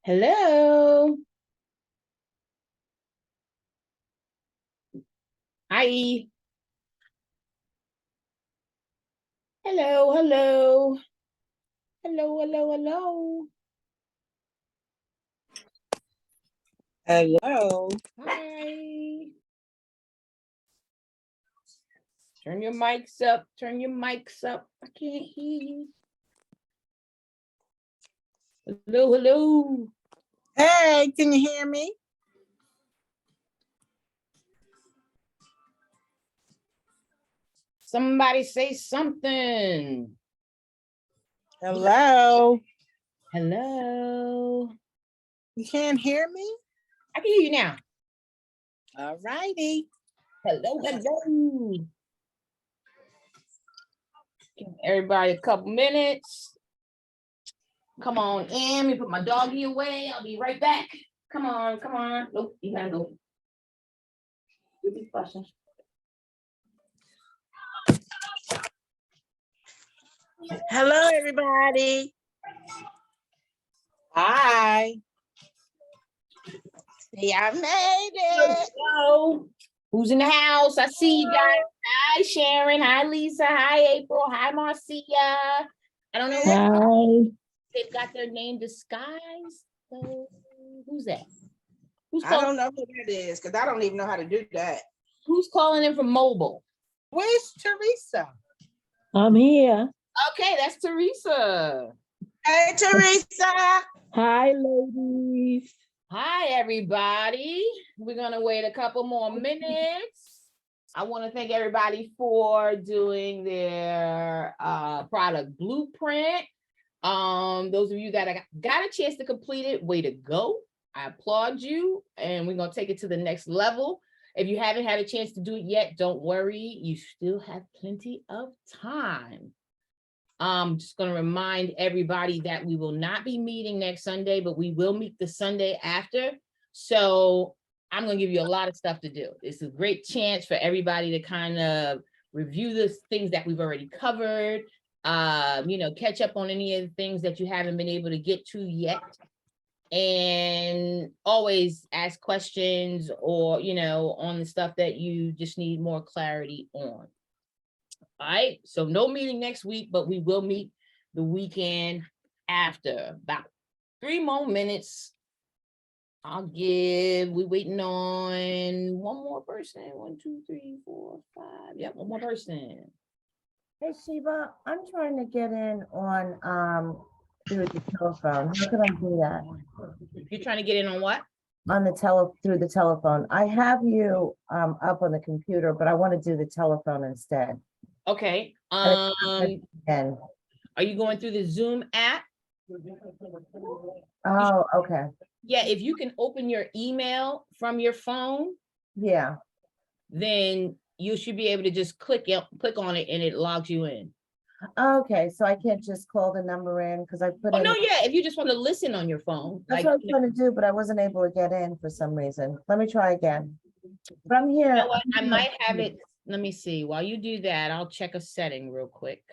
Hello. Hi. Hello, hello. Hello, hello, hello. Hello. Hi. Turn your mics up. Turn your mics up. I can't hear you. Hello, hello. Hey, can you hear me? Somebody say something. Hello. Hello. You can't hear me? I can hear you now. All righty. Hello, hello. Give everybody a couple minutes. Come on in. Let me put my doggy away. I'll be right back. Come on, come on. Nope, you gotta go. You'll be fussing. Hello, everybody. Hi. See, I made it. Hello. Who's in the house? I see you guys. Hi, Sharon. Hi, Lisa. Hi, April. Hi, Marcia. I don't know. Hi. They've got their name disguised. So who's that? Who's I calling? don't know who that is because I don't even know how to do that. Who's calling in from mobile? Where's Teresa? I'm here. Okay, that's Teresa. Hey, Teresa. Hi, ladies. Hi, everybody. We're gonna wait a couple more minutes. I want to thank everybody for doing their product blueprint. Those of you that got a chance to complete it, way to go. I applaud you, and we're gonna take it to the next level. If you haven't had a chance to do it yet, don't worry, you still have plenty of time. I'm just going to remind everybody that we will not be meeting next Sunday, but we will meet the Sunday after. So I'm going to give you a lot of stuff to do. It's a great chance for everybody to kind of review the things that we've already covered, catch up on any of the things that you haven't been able to get to yet. And always ask questions or, on the stuff that you just need more clarity on. All right, so no meeting next week, but we will meet the weekend after. About 3 more minutes. We're waiting on one more person. 1, 2, 3, 4, 5. Yep, one more person. Hey, Sheba, I'm trying to get in on through the telephone. How can I do that? You're trying to get in on what? On the through the telephone. I have you up on the computer, but I want to do the telephone instead. Okay. And Are you going through the Zoom app? oh, okay. Yeah, if you can open your email from your phone, Yeah. then you should be able to just click on it and it logs you in. Okay, so I can't just call the number in because I put Oh, in. no, yeah, if you just want to listen on your phone. That's what I was trying to do, but I wasn't able to get in for some reason. Let me try again. From here. You know what? I might have it. Let me see. While you do that, I'll check a setting real quick.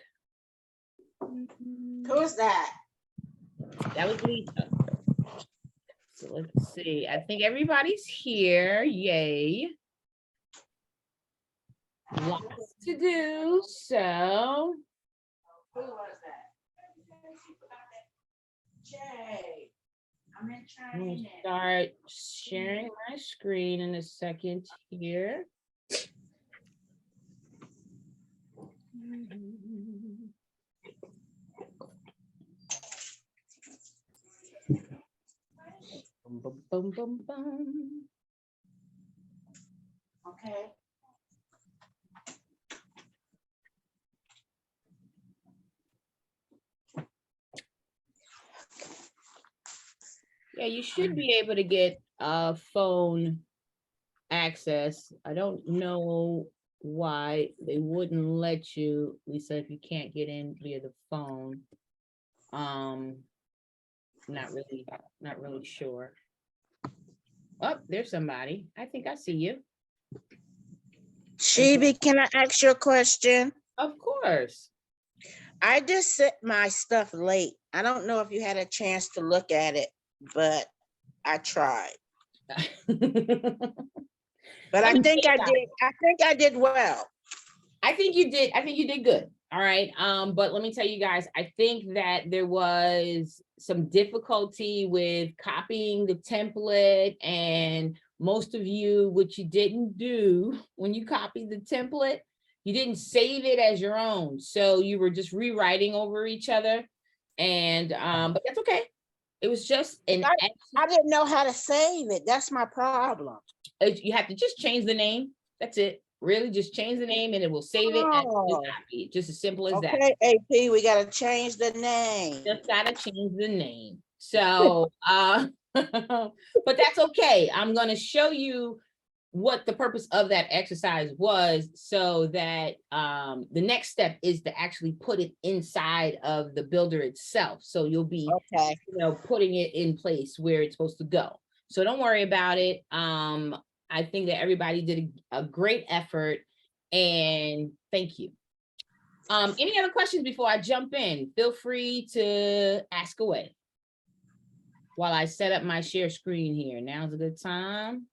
Who's that? That was Lisa. So let's see. I think everybody's here. Yay. Lots to do. So. Who was that? Jay. I'm in I'm gonna training. start sharing my screen in a second here. Boom, boom, boom, boom, boom. Okay. Yeah, you should be able to get phone access. I don't know why they wouldn't let you, Lisa, if you can't get in via the phone. Not really sure. Oh, there's somebody. I think I see you. Sheba, can I ask you a question? Of course. I just sent my stuff late. I don't know if you had a chance to look at it. but I tried. Let But I me think tell you I did. I think I did well. I think you did. I think you did good. All right. But let me tell you guys, I think that there was some difficulty with copying the template, and most of you, what you didn't do when you copied the template, you didn't save it as your own. So you were just rewriting over each other. And but that's okay. It was just an I didn't know how to save it. That's my problem. you have to just change the name. That's it. Really, just change the name and it will save it as Oh. a copy. Just as simple as that. Okay, AP, we gotta change the name. Just gotta change the name. So but that's okay. I'm gonna show you what the purpose of that exercise was, so that the next step is to actually put it inside of the builder itself. So you'll be Okay. putting it in place where it's supposed to go. So don't worry about it. I think that everybody did a great effort, and thank you. Any other questions before I jump in? Feel free to ask away while I set up my share screen here. Now's a good time.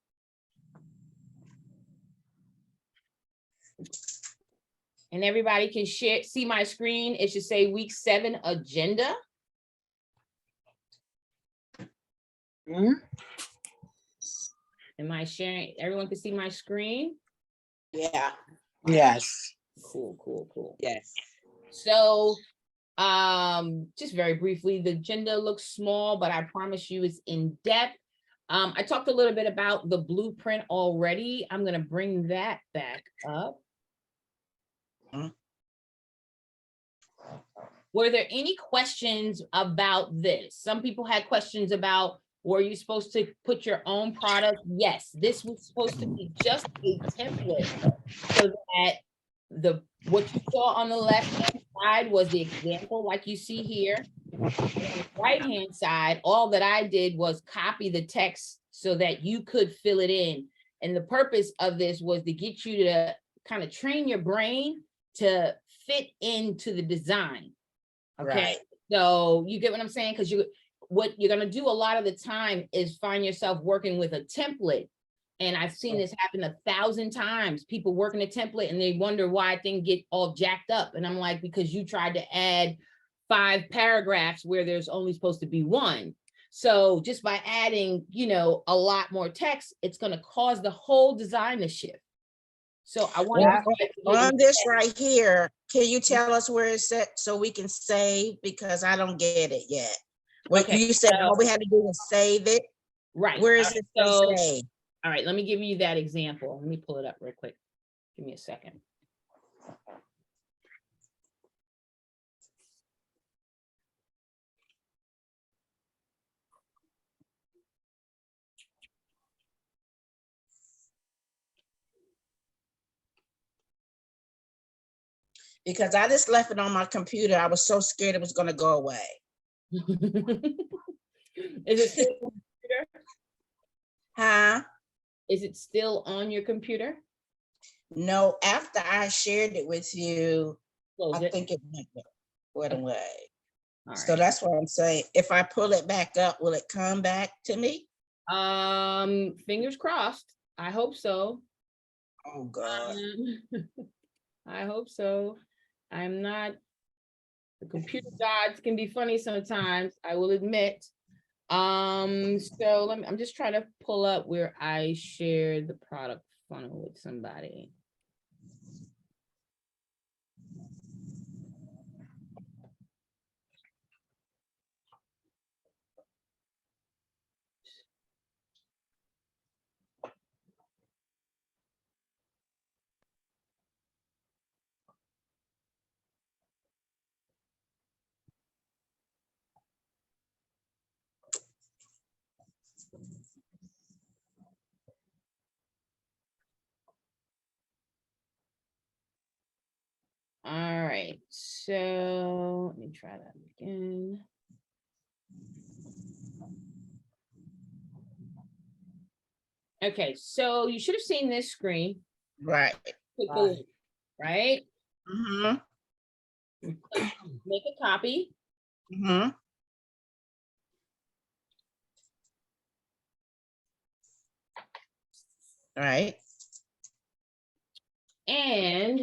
And everybody can see my screen. It should say week 7 agenda. Am I sharing? Everyone can see my screen? Yeah. Yes. Cool, cool, cool. Yes. So just very briefly, the agenda looks small, but I promise you it's in depth. I talked a little bit about the blueprint already. I'm going to bring that back up. Were there any questions about this? Some people had questions about, were you supposed to put your own product? Yes, this was supposed to be just a template, so that what you saw on the left-hand side was the example like you see here. On the right-hand side, all that I did was copy the text so that you could fill it in. And the purpose of this was to get you to kind of train your brain to fit into the design. Okay, Right. so you get what I'm saying? Because what you're gonna do a lot of the time is find yourself working with a template. And I've seen this happen 1,000 times. People working a template and they wonder why things get all jacked up. And I'm like, because you tried to add 5 paragraphs where there's only supposed to be 1. So just by adding, a lot more text, it's gonna cause the whole design to shift. So I want on this right here, can you tell us where it's at so we can save? Because I don't get it yet. What Okay, you said, all we had to do was save it. right. Where is it So, saved? all right, let me give you that example. Let me pull it up real quick. Give me a second. Because I just left it on my computer. I was so scared it was gonna go away. Is it still on your computer? Huh? Is it still on your computer? No, after I shared it with you, Close I it. think it went away. All So right. that's what I'm saying. If I pull it back up, will it come back to me? Fingers crossed. I hope so. Oh God. I hope so. I'm not, the computer gods can be funny sometimes, I will admit. So I'm just trying to pull up where I shared the product funnel with somebody. All right, so let me try that again. Okay, so you should have seen this screen. Right. Click the link, right? Mm-hmm. Make a copy. Mm-hmm. All right. And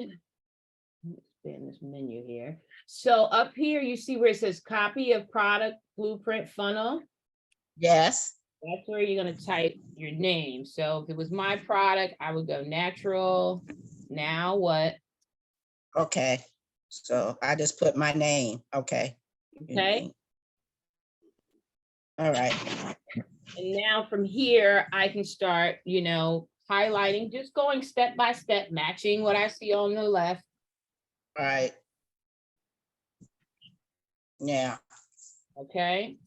let's expand this menu here. So up here, you see where it says copy of product blueprint funnel. Yes. That's where you're gonna type your name. So if it was my product, I would go natural. Now what? Okay. So I just put my name. Okay. Your Okay. name. All right. And now from here, I can start, you know, highlighting, just going step by step, matching what I see on the left. All right. Yeah. Okay.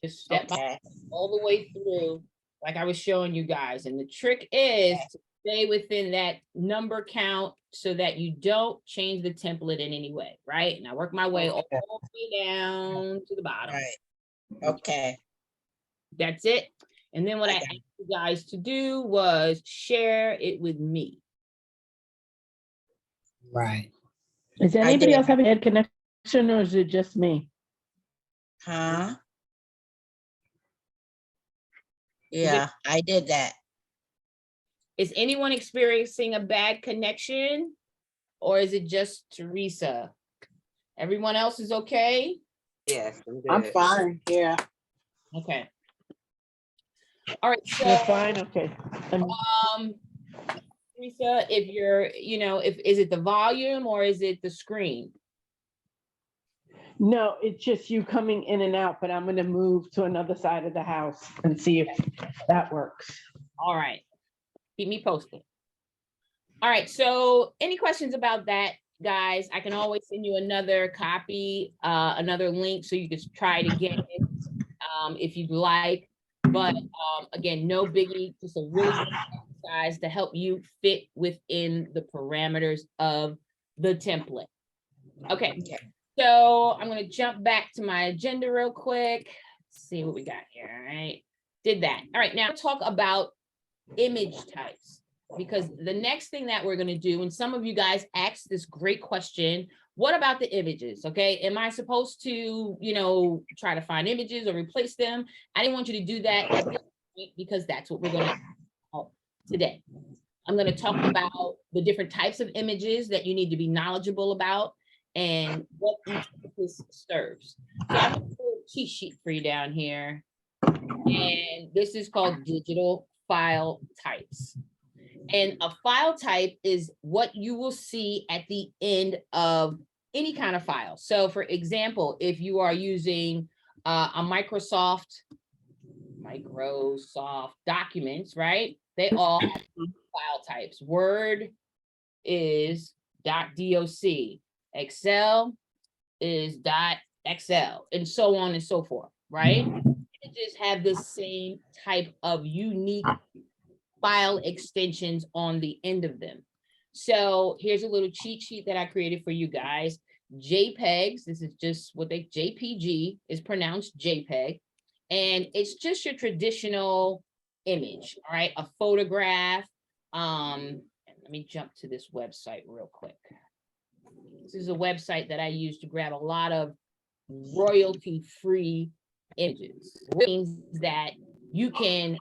Just step by Okay. all the way through, like I was showing you guys. And the trick is to stay within that number count so that you don't change the template in any way, right? And I work my way all the way down to the All bottom. right. Okay. That's it. And then what I got asked you guys to do was share it with me. Right. Is I anybody did. else having a connection or is it just me? Huh? Yeah, I did that. Is anyone experiencing a bad connection? Or is it just Teresa? Everyone else is okay? Yes, I'm fine, yeah. Okay. All right, You're so fine, okay. Teresa, if you're, you know, is it the volume or is it the screen? No, it's just you coming in and out, but I'm gonna move to another side of the house and see if that works. All right. Keep me posted. All right, so any questions about that, guys? I can always send you another copy, another link so you can try it again if you'd like. But again, no biggie, just a really good exercise to help you fit within the parameters of the template. Okay, so I'm gonna jump back to my agenda real quick. Let's see what we got here, all right? Did that. All right, now talk about image types, because the next thing that we're gonna do, and some of you guys asked this great question, what about the images? Okay, am I supposed to, you know, try to find images or replace them? I didn't want you to do that at this point because that's what we're gonna do today. I'm gonna talk about the different types of images that you need to be knowledgeable about and what each purpose serves. So I have a little cheat sheet for you down here. And this is called digital file types. And a file type is what you will see at the end of any kind of file. So for example, if you are using a Microsoft documents, right? They all have file types. Word is .doc, Excel is .xl, and so on and so forth, right? Images have the same type of unique file extensions on the end of them. So here's a little cheat sheet that I created for you guys. JPEGs, this is just what JPG is pronounced JPEG. And it's just your traditional image, all right? A photograph. Let me jump to this website real quick. This is a website that I use to grab a lot of royalty-free images. It means that you can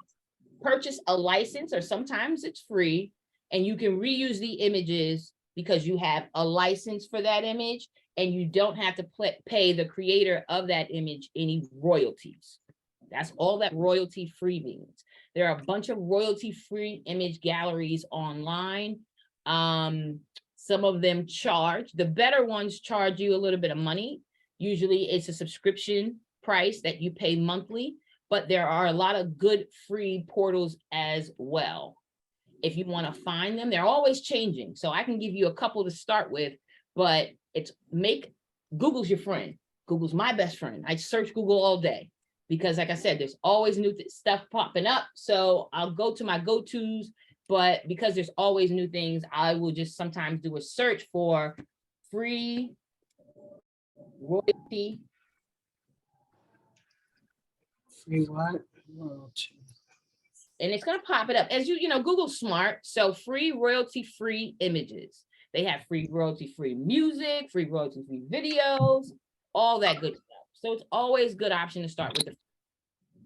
purchase a license, or sometimes it's free, and you can reuse the images because you have a license for that image, and you don't have to pay the creator of that image any royalties. That's all that royalty-free means. There are a bunch of royalty-free image galleries online. Some of them charge. The better ones charge you a little bit of money. Usually it's a subscription price that you pay monthly, but there are a lot of good free portals as well. If you want to find them, they're always changing. So I can give you a couple to start with, but Google's your friend. Google's my best friend. I search Google all day because, like I said, there's always new stuff popping up. So I'll go to my go-tos, but because there's always new things, I will just sometimes do a search for free royalty. Free what? And it's going to pop it up. As you know, Google's smart. So free royalty-free images. They have free royalty-free music, free royalty-free videos, all that good stuff. So it's always a good option to start with.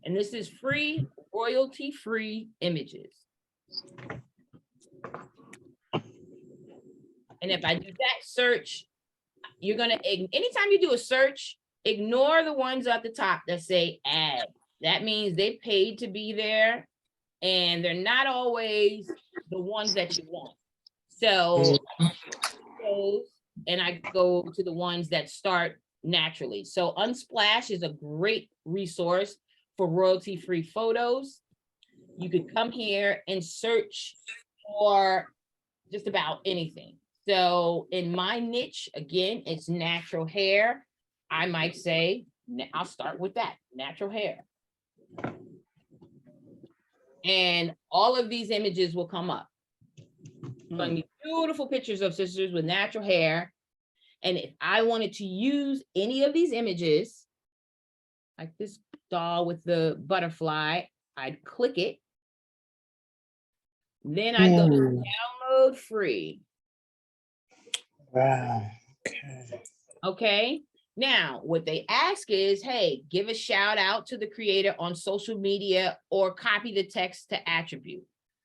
And this is free royalty-free images. And if I do that search, you're gonna, anytime you do a search, ignore the ones at the top that say ad. That means they paid to be there and they're not always the ones that you want. So, and I go to the ones that start naturally. So Unsplash is a great resource for royalty-free photos. You could come here and search for just about anything. So in my niche, again, it's natural hair. I might say, I'll start with that, natural hair. And all of these images will come up. Going to be beautiful pictures of sisters with natural hair. And if I wanted to use any of these images, like this doll with the butterfly, I'd click it. Then I go to download free. Wow. Okay. Okay. Now, what they ask is, hey, give a shout out to the creator on social media or copy the text to attribute,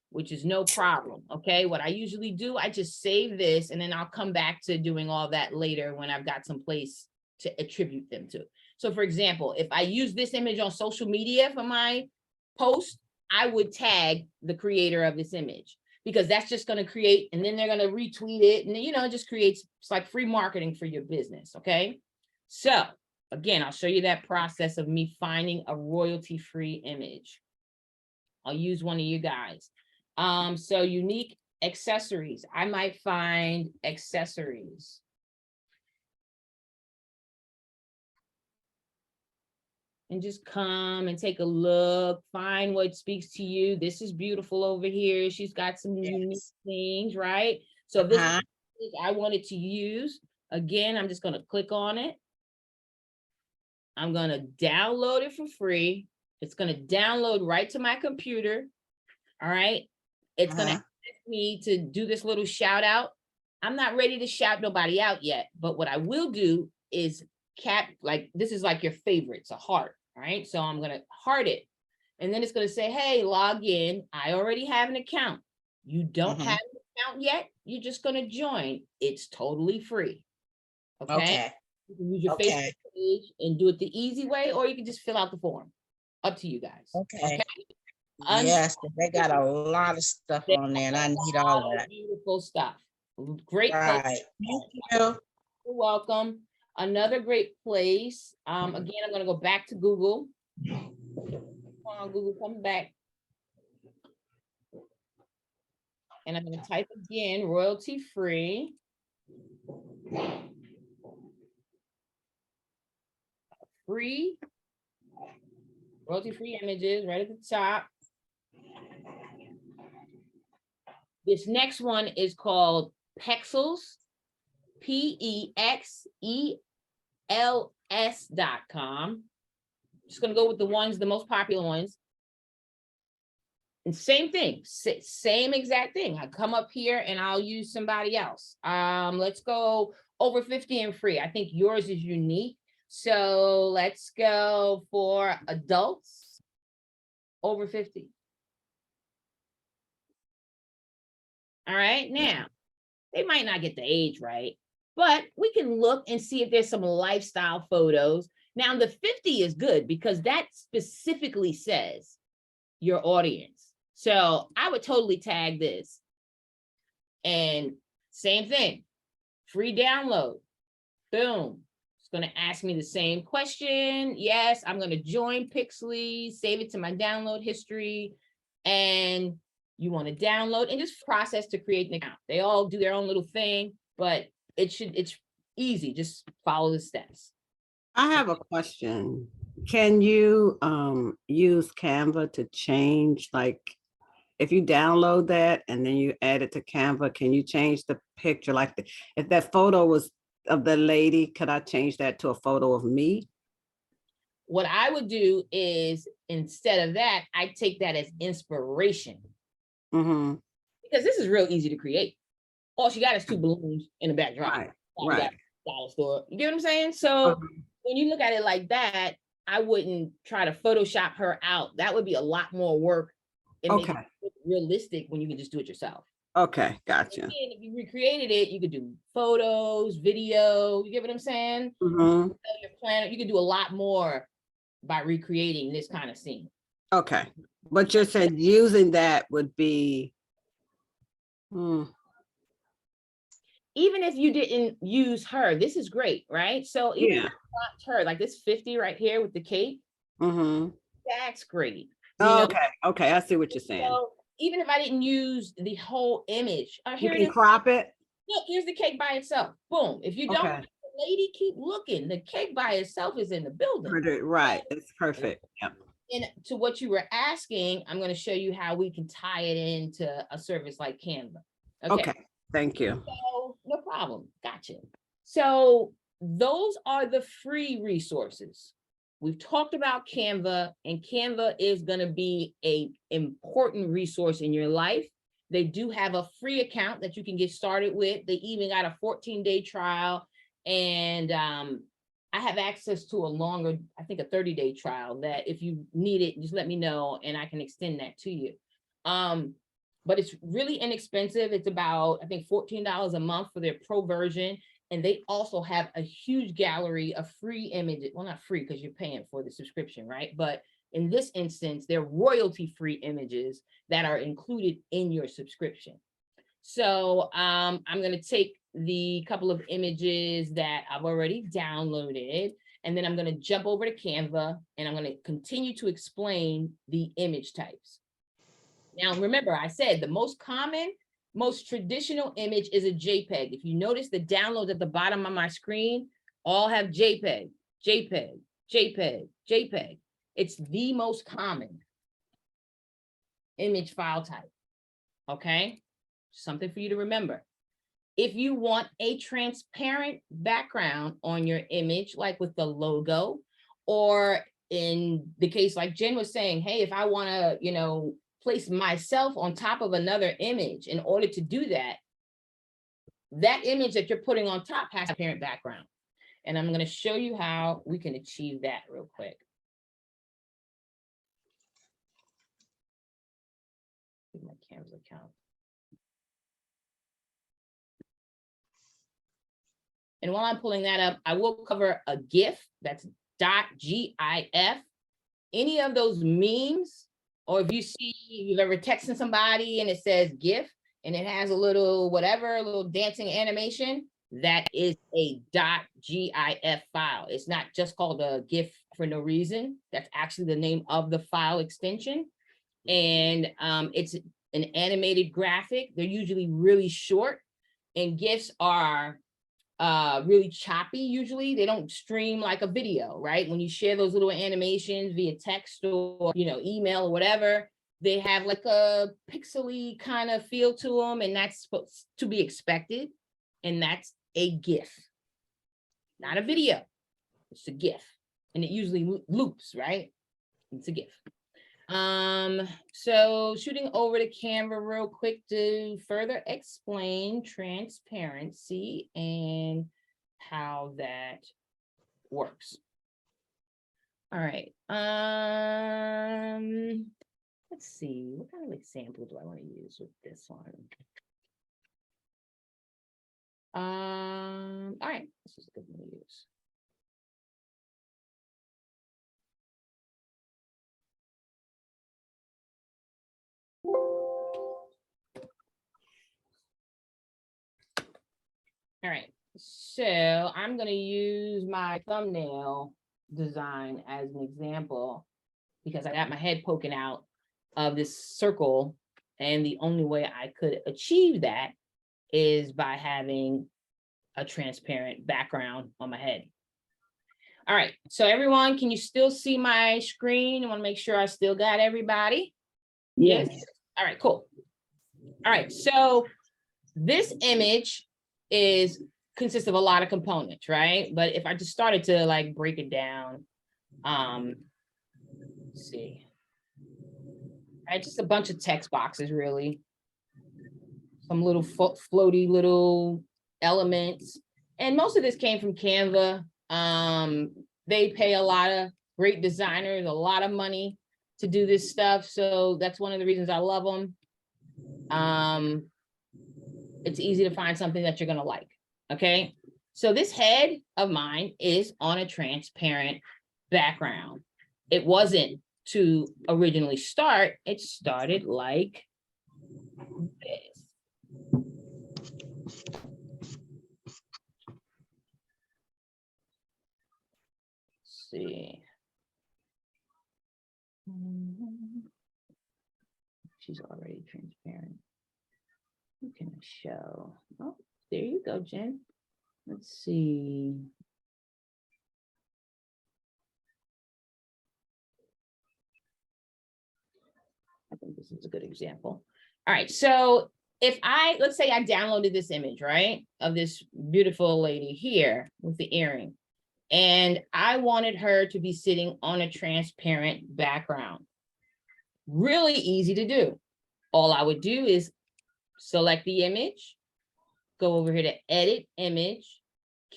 which is no problem. Okay. What I usually do, I just save this and then I'll come back to doing all that later when I've got some place to attribute them to. So for example, if I use this image on social media for my post, I would tag the creator of this image because that's just going to create, and then they're going to retweet it. And you know, it just creates, it's like free marketing for your business. Okay. So again, I'll show you that process of me finding a royalty-free image. I'll use one of you guys. So unique accessories. I might find accessories. And just come and take a look, find what speaks to you. This is beautiful over here. She's got some unique things, right? So this is I wanted to use. Again, I'm just going to click on it. I'm going to download it for free. It's going to download right to my computer. All right. It's going to ask me to do this little shout out. I'm not ready to shout nobody out yet, but what I will do is like, this is like your favorites, a heart. All right. So I'm going to heart it. And then it's going to say, hey, log in. I already have an account. You don't have an account yet. You're just going to join. It's totally free. Okay. You can use your Facebook page and do it the easy way, or you can just fill out the form. Up to you guys. Okay. Yes, they got a lot of stuff on there and I need all that. Beautiful stuff. Great place. Right. Thank you. You're welcome. Another great place. Again, I'm going to go back to Google. Come on, Google, come back. And I'm going to type again, royalty free. Free. Royalty free images right at the top. This next one is called Pexels. PEXELS.com. Just going to go with the ones, the most popular ones. And same thing, same exact thing. I come up here and I'll use somebody else. Let's go over 50 and free. I think yours is unique. So let's go for adults over 50. All right, now they might not get the age right, but we can look and see if there's some lifestyle photos. Now the 50 is good because that specifically says your audience. So I would totally tag this. And same thing, free download, boom. It's going to ask me the same question. Yes, I'm going to join Pixely, save it to my download history. And you want to download and just process to create an account. They all do their own little thing, but it's easy. Just follow the steps. I have a question. Can you use Canva to change, like, if you download that and then you add it to Canva, can you change the picture? Like if that photo was of the lady, could I change that to a photo of me? What I would do is instead of that, I take that as inspiration. Because this is real easy to create. All she got is 2 balloons in the backdrop. Right. Dollar store. You get what I'm saying? So when you look at it like that, I wouldn't try to Photoshop her out. That would be a lot more work. And make it realistic when you can just do it yourself. Okay, gotcha. And if you recreated it, you could do photos, video, you get what I'm saying? Mhm. Your plan, you could do a lot more by recreating this kind of scene. Okay, but you said using that would be, Even if you didn't use her, this is great, right? So even if yeah. I dropped her, like this 50 right here with the cake, Mhm. that's great. You know, Okay, okay, I see what you're saying. so even if I didn't use the whole image, You here it can is. crop it. Look, here's the cake by itself. Boom. If you don't, Okay. lady, keep looking. The cake by itself is in the building. Right, it's perfect. Yep. And to what you were asking, I'm going to show you how we can tie it into a service like Canva. Okay, thank you. So no problem. Gotcha. So those are the free resources. We've talked about Canva, and Canva is going to be an important resource in your life. They do have a free account that you can get started with. They even got a 14-day trial. And I have access to a longer, I think a 30-day trial that if you need it, just let me know and I can extend that to you. But it's really inexpensive. It's about, I think, $14 a month for their pro version. And they also have a huge gallery of free images. Well, not free because you're paying for the subscription, right? But in this instance, they're royalty-free images that are included in your subscription. So I'm going to take the couple of images that I've already downloaded, and then I'm going to jump over to Canva, and I'm going to continue to explain the image types. Now, remember, I said the most common, most traditional image is a JPEG. If you notice the downloads at the bottom of my screen, all have JPEG, JPEG, JPEG, JPEG. It's the most common image file type, okay? Something for you to remember. If you want a transparent background on your image, like with the logo, or in the case like Jen was saying, hey, if I want to, you know, place myself on top of another image, in order to do that, that image that you're putting on top has a transparent background. And I'm going to show you how we can achieve that real quick. My Canva account. And while I'm pulling that up, I will cover a GIF, that's .gif. Any of those memes, or if you see, you've ever texted somebody and it says GIF and it has a little whatever, a little dancing animation, that is a .gif file. It's not just called a GIF for no reason. That's actually the name of the file extension. And it's an animated graphic. They're usually really short, and GIFs are really choppy. Usually they don't stream like a video, right? When you share those little animations via text or, you know, email or whatever, they have like a pixely kind of feel to them, and that's supposed to be expected. And that's a GIF, not a video. It's a GIF, and it usually loops, right? It's a GIF. So shooting over to Canva real quick to further explain transparency and how that works. All right. Let's see, what kind of example do I want to use with this one? All right, this is a good one to use. All right, so I'm going to use my thumbnail design as an example because I got my head poking out of this circle, and the only way I could achieve that is by having a transparent background on my head. All right, so everyone, can you still see my screen? I want to make sure I still got everybody. Yes. All right, cool. All right, so this image consists of a lot of components, right? But if I just started to like break it down, let's see. Just a bunch of text boxes, really. Some little floaty little elements. And most of this came from Canva. They pay a lot of great designers a lot of money to do this stuff. So that's one of the reasons I love them. it's easy to find something that you're gonna like, okay? So this head of mine is on a transparent background. It wasn't to originally start, it started like this. Let's see. She's already transparent. Who can I show? Oh, there you go, Jen. Let's see. I think this is a good example. All right, so if let's say I downloaded this image, right, of this beautiful lady here with the earring, and I wanted her to be sitting on a transparent background. Really easy to do. All I would do is select the image, go over here to edit image.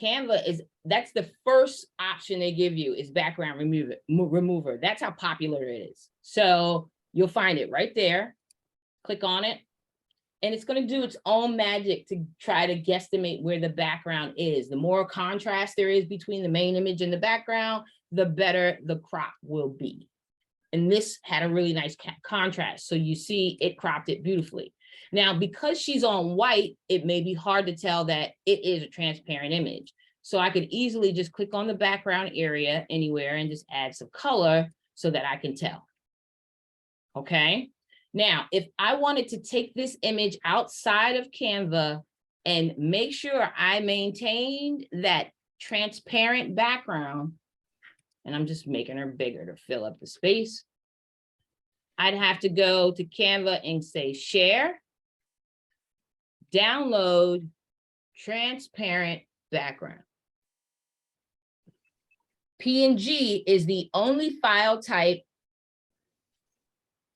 Canva that's the first option they give you is background remover. That's how popular it is. So you'll find it right there. Click on it. And it's going to do its own magic to try to guesstimate where the background is. The more contrast there is between the main image and the background, the better the crop will be. And this had a really nice contrast. So you see it cropped it beautifully. Now, because she's on white, it may be hard to tell that it is a transparent image. So I could easily just click on the background area anywhere and just add some color so that I can tell. Okay. Now, if I wanted to take this image outside of Canva and make sure I maintained that transparent background, and I'm just making her bigger to fill up the space, I'd have to go to Canva and say share, download transparent background. PNG is the only file type,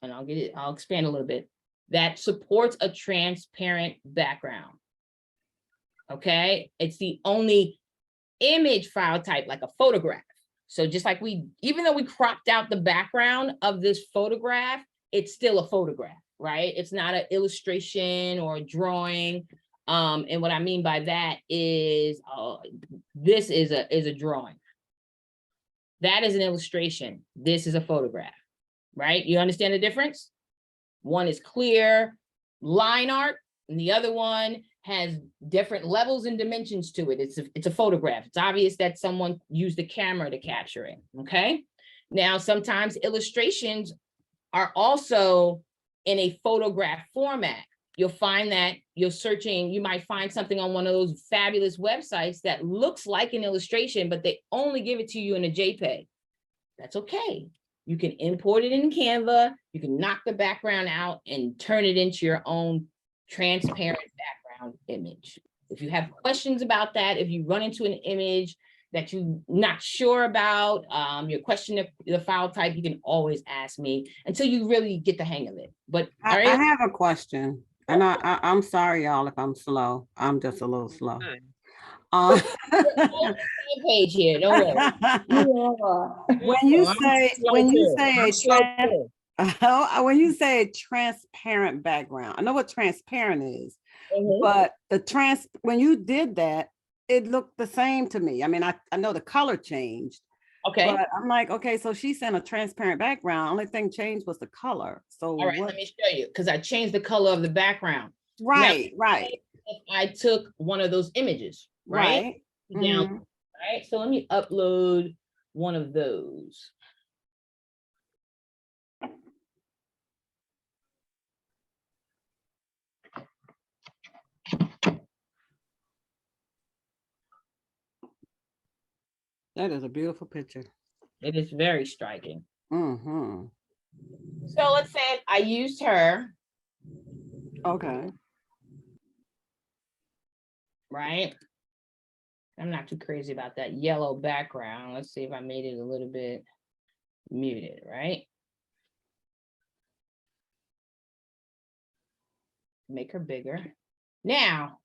and I'll expand a little bit, that supports a transparent background. Okay, it's the only image file type, like a photograph. So just like even though we cropped out the background of this photograph, it's still a photograph, right? It's not an illustration or a drawing. And what I mean by that is this is a drawing. That is an illustration. This is a photograph, right? You understand the difference? One is clear line art, and the other one has different levels and dimensions to it. It's a photograph. It's obvious that someone used a camera to capture it, okay? Now, sometimes illustrations are also in a photograph format. You'll find that you're searching, you might find something on one of those fabulous websites that looks like an illustration, but they only give it to you in a JPEG. That's okay. You can import it in Canva. You can knock the background out and turn it into your own transparent background image. If you have questions about that, if you run into an image that you're not sure about, your question the file type, you can always ask me until you really get the hang of it. But I have a question, and I'm sorry, y'all, if I'm slow. I'm just a little slow. Page here, don't worry. When you say a transparent background, I know what transparent is, but when you did that, it looked the same to me. I mean, I know the color changed. Okay. But I'm like, okay, so she sent a transparent background. Only thing changed was the color. So all right, let me show you, because I changed the color of the background. Right, now, right. If I took one of those images, right? Down, right. So let me upload one of those. That is a beautiful picture. It is very striking. Mm-hmm. So let's say I used her. Okay. Right. I'm not too crazy about that yellow background. Let's see if I made it a little bit muted, right? Make her bigger. Now,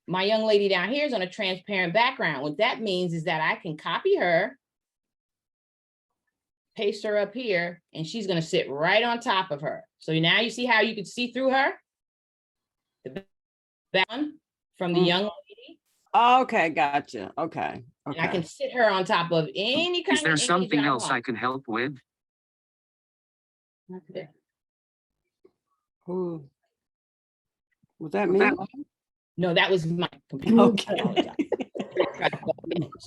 my young lady down here is on a transparent background. What that means is that I can copy her, paste her up here, and she's going to sit right on top of her. So now you see how you can see through her? The background from the Mhm. young lady. Okay, gotcha. Okay, And I can okay. sit her on top of any kind Is of there image something I else I want. can help with? Okay. Ooh. Was that me? No, that was my computer. Okay.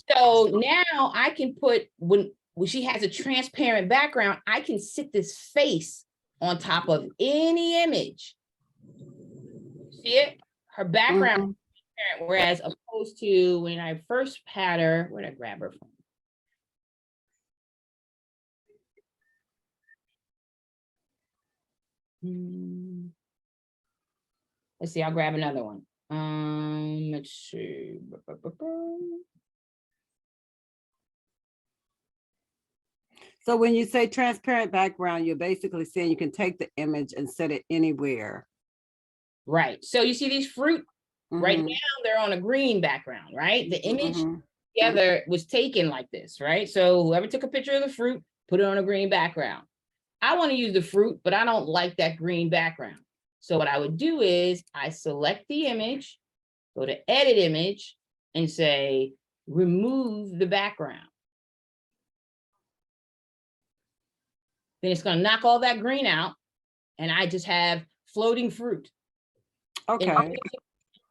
So now I can put, when she has a transparent background, I can sit this face on top of any image. See it? Her background, Mhm. transparent, whereas opposed to when I first had her, where'd I grab her from? Let's see, I'll grab another one. Let's see. So when you say transparent background, you're basically saying you can take the image and set it anywhere. Right. So you see these fruit right Mhm, now, they're on a green background, right? The image mhm. together was taken like this, right? So whoever took a picture of the fruit, put it on a green background. I want to use the fruit, but I don't like that green background. So what I would do is I select the image, go to edit image, and say, remove the background. Then it's going to knock all that green out, and I just have floating fruit. Okay,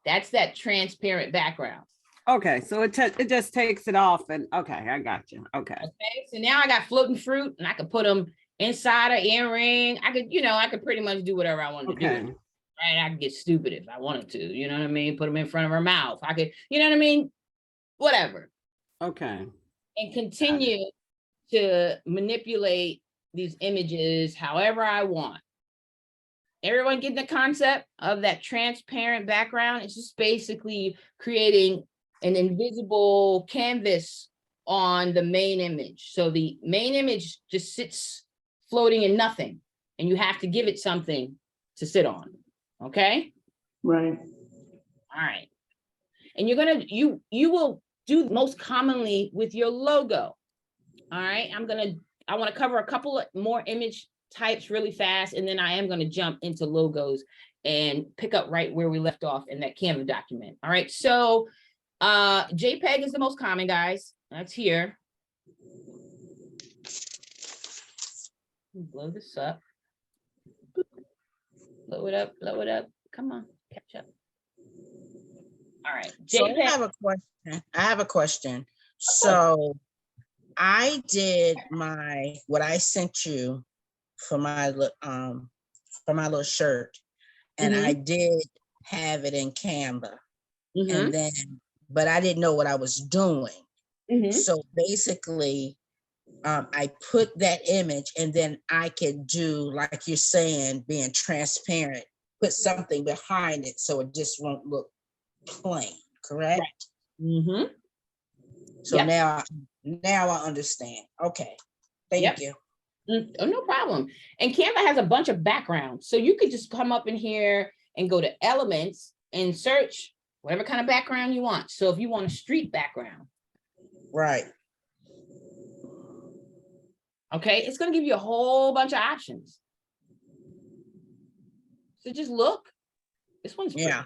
That's that transparent background. okay, so it just takes it off and, okay, I got you, okay. Okay, so now I got floating fruit, and I could put them inside an earring. I could, I could pretty much do whatever I wanted to do. Okay, Right? I could get stupid if I wanted to, you know what I mean? Put them in front of her mouth. I could, you know what I mean? Whatever. okay, And continue to manipulate these images however I want. Everyone get the concept of that transparent background? It's just basically creating an invisible canvas on the main image. So the main image just sits floating in nothing, and you have to give it something to sit on. Okay? Right. All right. And you're gonna, you will do most commonly with your logo. All right. I want to cover a couple of more image types really fast, and then I am going to jump into logos and pick up right where we left off in that Canva document. All right. So JPEG is the most common, guys. That's here. Blow this up. Blow it up, blow it up. Come on, catch up. All right. So JPEG. I have a question. So I did what I sent you for my little shirt, and I did have it in Canva, and then, but I didn't know what I was doing. So basically, I put that image, and then I could do, like you're saying, being transparent, put something behind it so it just won't look plain, correct? Right. So Yep. now I understand. Okay, thank Yep. you. Oh, no problem. And Canva has a bunch of backgrounds. So you could just come up in here and go to elements and search whatever kind of background you want. So if you want a street background, Right. okay, it's going to give you a whole bunch of options. So just look. This one's pretty. Yeah.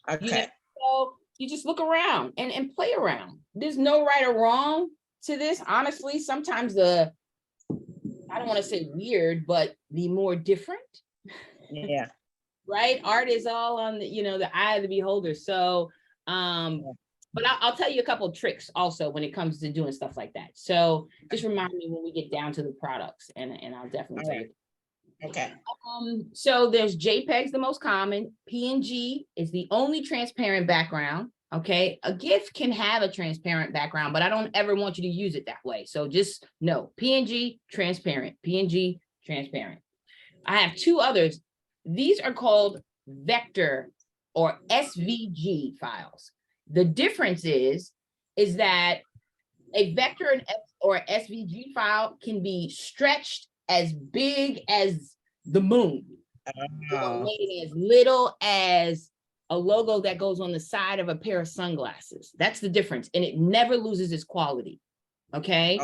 Okay. So you just look around and play around. There's no right or wrong to this. Honestly, sometimes I don't want to say weird, but the more different. Yeah. Right? Art is all on the eye of the beholder. So, but I'll tell you a couple of tricks also when it comes to doing stuff like that. So just remind me when we get down to the products, and I'll definitely tell you. Okay. So there's JPEG's the most common. PNG is the only transparent background. Okay, a GIF can have a transparent background, but I don't ever want you to use it that way. So just know PNG transparent, PNG transparent. I have two others. These are called vector or SVG files. The difference is that a vector or SVG file can be stretched as big as the moon, or made as little as a logo that goes on the side of a pair of sunglasses. That's the difference, and it never loses its quality. Okay.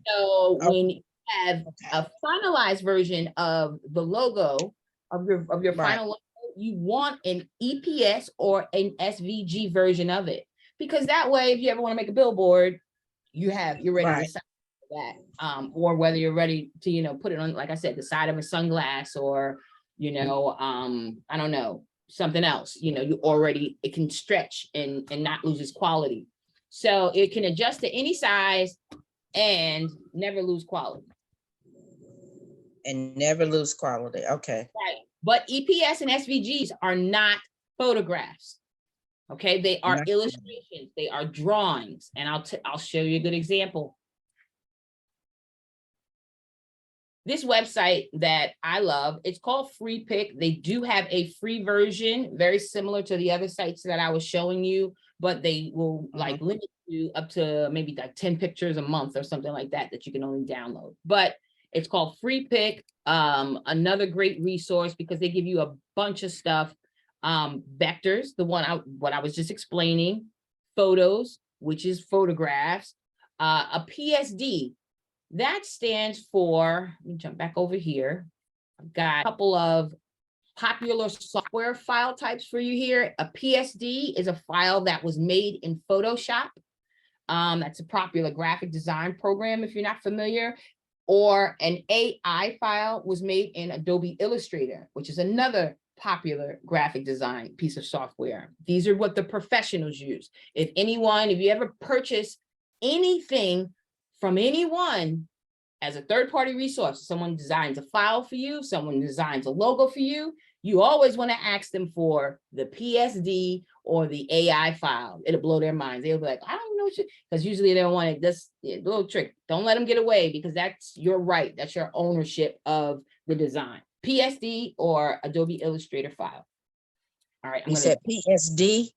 So when you have a finalized version of the logo of your final logo, you want an EPS or an SVG version of it, because that way, if you ever want to make a billboard, you're ready Right. to decide that, or whether you're ready to, you know, put it on, like I said, the side of a sunglass, or, you know, I don't know, something else, you know, it can stretch and not lose its quality. So it can adjust to any size and never lose quality. And never lose quality. Okay. Right. But EPS and SVGs are not photographs. Okay, they are Not- illustrations, they are drawings, and I'll show you a good example. This website that I love, it's called Free Pick. They do have a free version, very similar to the other sites that I was showing you, but they will like limit you up to maybe like 10 pictures a month or something like that you can only download. But it's called Free Pick. Another great resource because they give you a bunch of stuff. Vectors, what I was just explaining, photos, which is photographs, a PSD. That stands for, let me jump back over here. I've got a couple of popular software file types for you here. A PSD is a file that was made in Photoshop. That's a popular graphic design program if you're not familiar. Or an AI file was made in Adobe Illustrator, which is another popular graphic design piece of software. These are what the professionals use. If you ever purchase anything from anyone as a third-party resource, someone designs a file for you, someone designs a logo for you, you always want to ask them for the PSD or the AI file. It'll blow their minds. They'll be like, I don't know, because usually they don't want it. That's a little trick. Don't let them get away, because that's your right. That's your ownership of the design. PSD or Adobe Illustrator file. All right. You said PSD?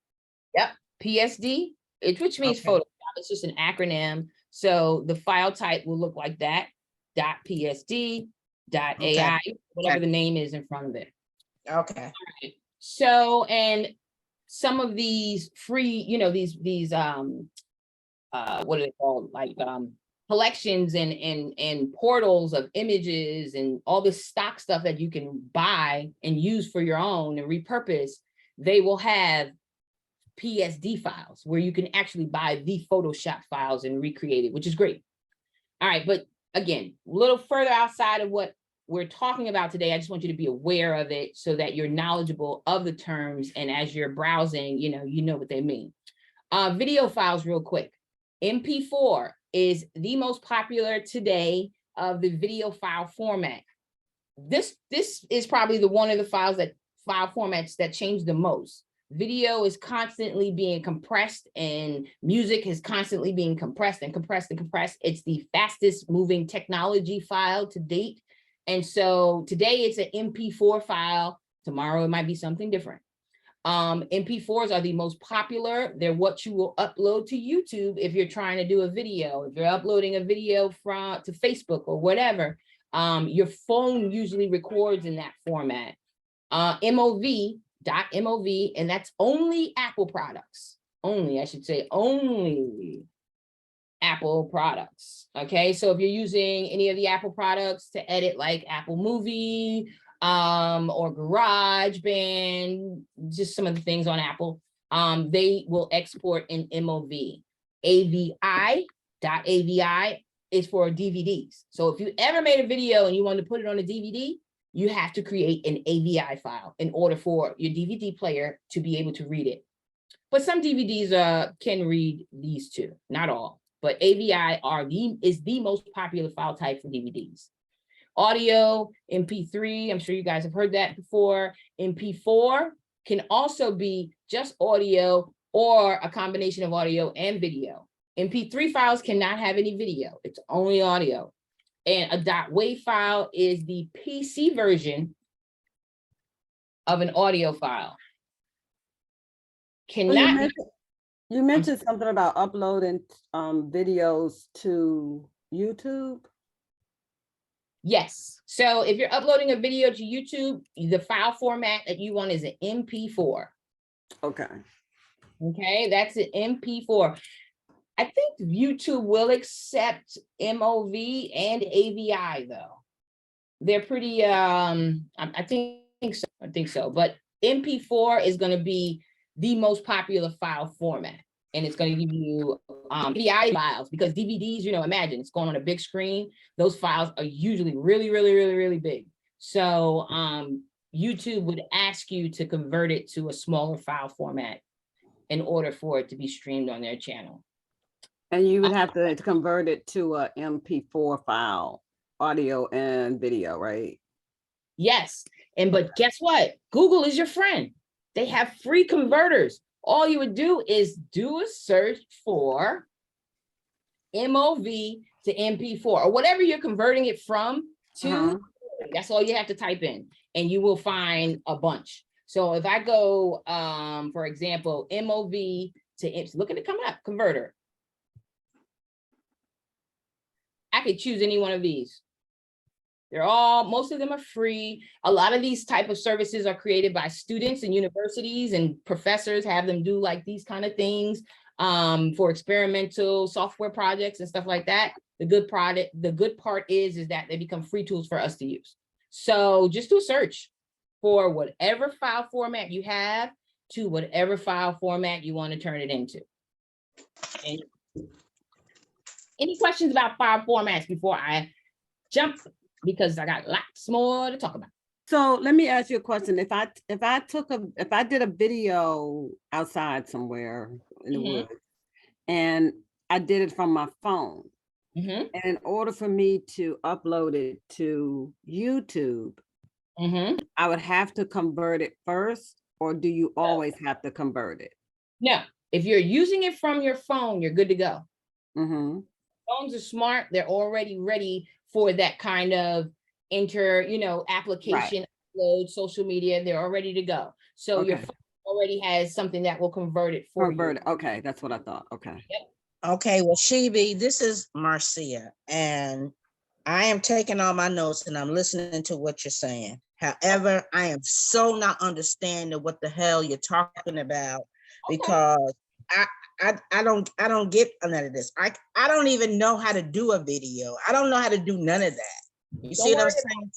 Yep, PSD, which means Okay. Photoshop. It's just an acronym. So the file type will look like that, .psd, .ai, whatever the name is in front of it. Okay. So, and some of these free, you know, these what are they called? Like collections and portals of images and all this stock stuff that you can buy and use for your own and repurpose, they will have PSD files where you can actually buy the Photoshop files and recreate it, which is great. All right, but again, a little further outside of what we're talking about today, I just want you to be aware of it so that you're knowledgeable of the terms, and as you're browsing, you know what they mean. Video files real quick. MP4 is the most popular today of the video file format. This is probably one of the file formats that change the most. Video is constantly being compressed, and music is constantly being compressed and compressed and compressed. It's the fastest moving technology file to date. And so today it's an MP4 file. Tomorrow it might be something different. MP4s are the most popular. They're what you will upload to YouTube if you're trying to do a video. If you're uploading a video to Facebook or whatever, your phone usually records in that format. MOV, and that's only Apple products. Only Apple products. Okay, so if you're using any of the Apple products to edit, like Apple Movie, or GarageBand, just some of the things on Apple, they will export in MOV. AVI is for DVDs. So if you ever made a video and you want to put it on a DVD, you have to create an AVI file in order for your DVD player to be able to read it. But some DVDs can read these too, not all, but AVI is the most popular file type for DVDs. Audio, MP3, I'm sure you guys have heard that before. MP4 can also be just audio or a combination of audio and video. MP3 files cannot have any video, it's only audio. And a .wav file is the PC version of an audio file. You mentioned something about uploading videos to YouTube. Yes. So if you're uploading a video to YouTube, the file format that you want is an MP4. Okay. Okay, that's an MP4. I think YouTube will accept MOV and AVI though. They're pretty, I think so. But MP4 is going to be the most popular file format. And it's going to give you PI files, because DVDs, you know, imagine it's going on a big screen. Those files are usually really, really, really, really big. So YouTube would ask you to convert it to a smaller file format in order for it to be streamed on their channel. And you would have to convert it to a MP4 file, audio and video, right? Yes. But guess what? Google is your friend. They have free converters. All you would do is do a search for MOV to MP4 or whatever you're converting it from to. That's all you have to type in, and you will find a bunch. So if I go, for example, MOV to, look at it coming up, converter. I could choose any one of these. They're all, most of them are free. A lot of these type of services are created by students and universities, and professors have them do like these kind of things for experimental software projects and stuff like that. The good part is that they become free tools for us to use. So just do a search for whatever file format you have to whatever file format you want to turn it into. And any questions about file formats before I jump? Because I got lots more to talk about. So let me ask you a question. If I did a video outside somewhere in the woods, and I did it from my phone, and in order for me to upload it to YouTube, I would have to convert it first, or do you always have to convert it? No, if you're using it from your phone, you're good to go. Phones are smart. They're already ready for that kind of application, upload, social media. They're all ready to go. So your phone already has something that will convert it for you. Okay, that's what I thought. Okay. Yep. Okay, well, Shibi, this is Marcia, and I am taking all my notes and I'm listening to what you're saying. However, I am so not understanding what the hell you're talking about, because I don't get none of this. I don't even know how to do a video. I don't know how to do none of that. You see what I'm saying?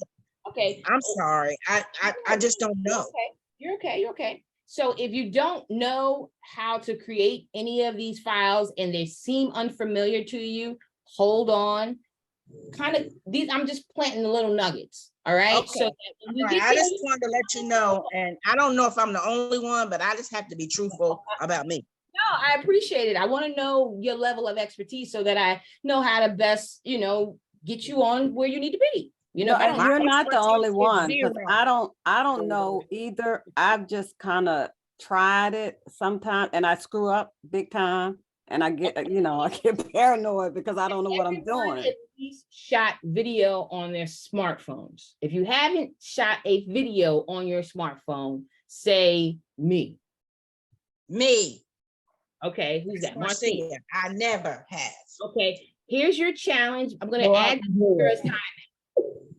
Okay. I'm sorry. I just don't know. You're okay. So if you don't know how to create any of these files and they seem unfamiliar to you, hold on. I'm just planting the little nuggets. All right. Okay. So I just wanted to let you know, and I don't know if I'm the only one, but I just have to be truthful about me. No, I appreciate it. I want to know your level of expertise so that I know how to best, get you on where you need to be. You're not the only one, because I don't know either. I've just kind of tried it sometimes and I screw up big time, and I get, I get paranoid because I don't know what I'm doing. At least shot video on their smartphones. If you haven't shot a video on your smartphone, say me. Me. Okay, who's that? Marcia. I never have. Okay, here's your challenge. I'm going to add your assignment.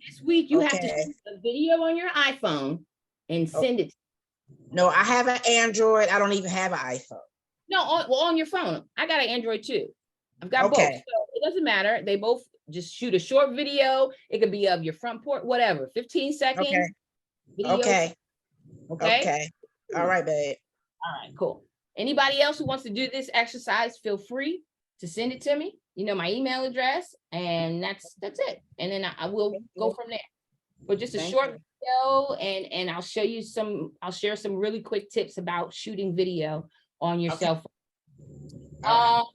This week, you have to shoot a video on your iPhone and send it. No, I have an Android. I don't even have an iPhone. No, on your phone. I got an Android too. I've got both. So it doesn't matter. They both just shoot a short video. It could be of your front porch, whatever, 15 seconds. Video. Okay. All right, babe. All right, cool. Anybody else who wants to do this exercise, feel free to send it to me. My email address, and that's it. And then I will go from there. But just a short video, and I'll share some really quick tips about shooting video on your cell phone.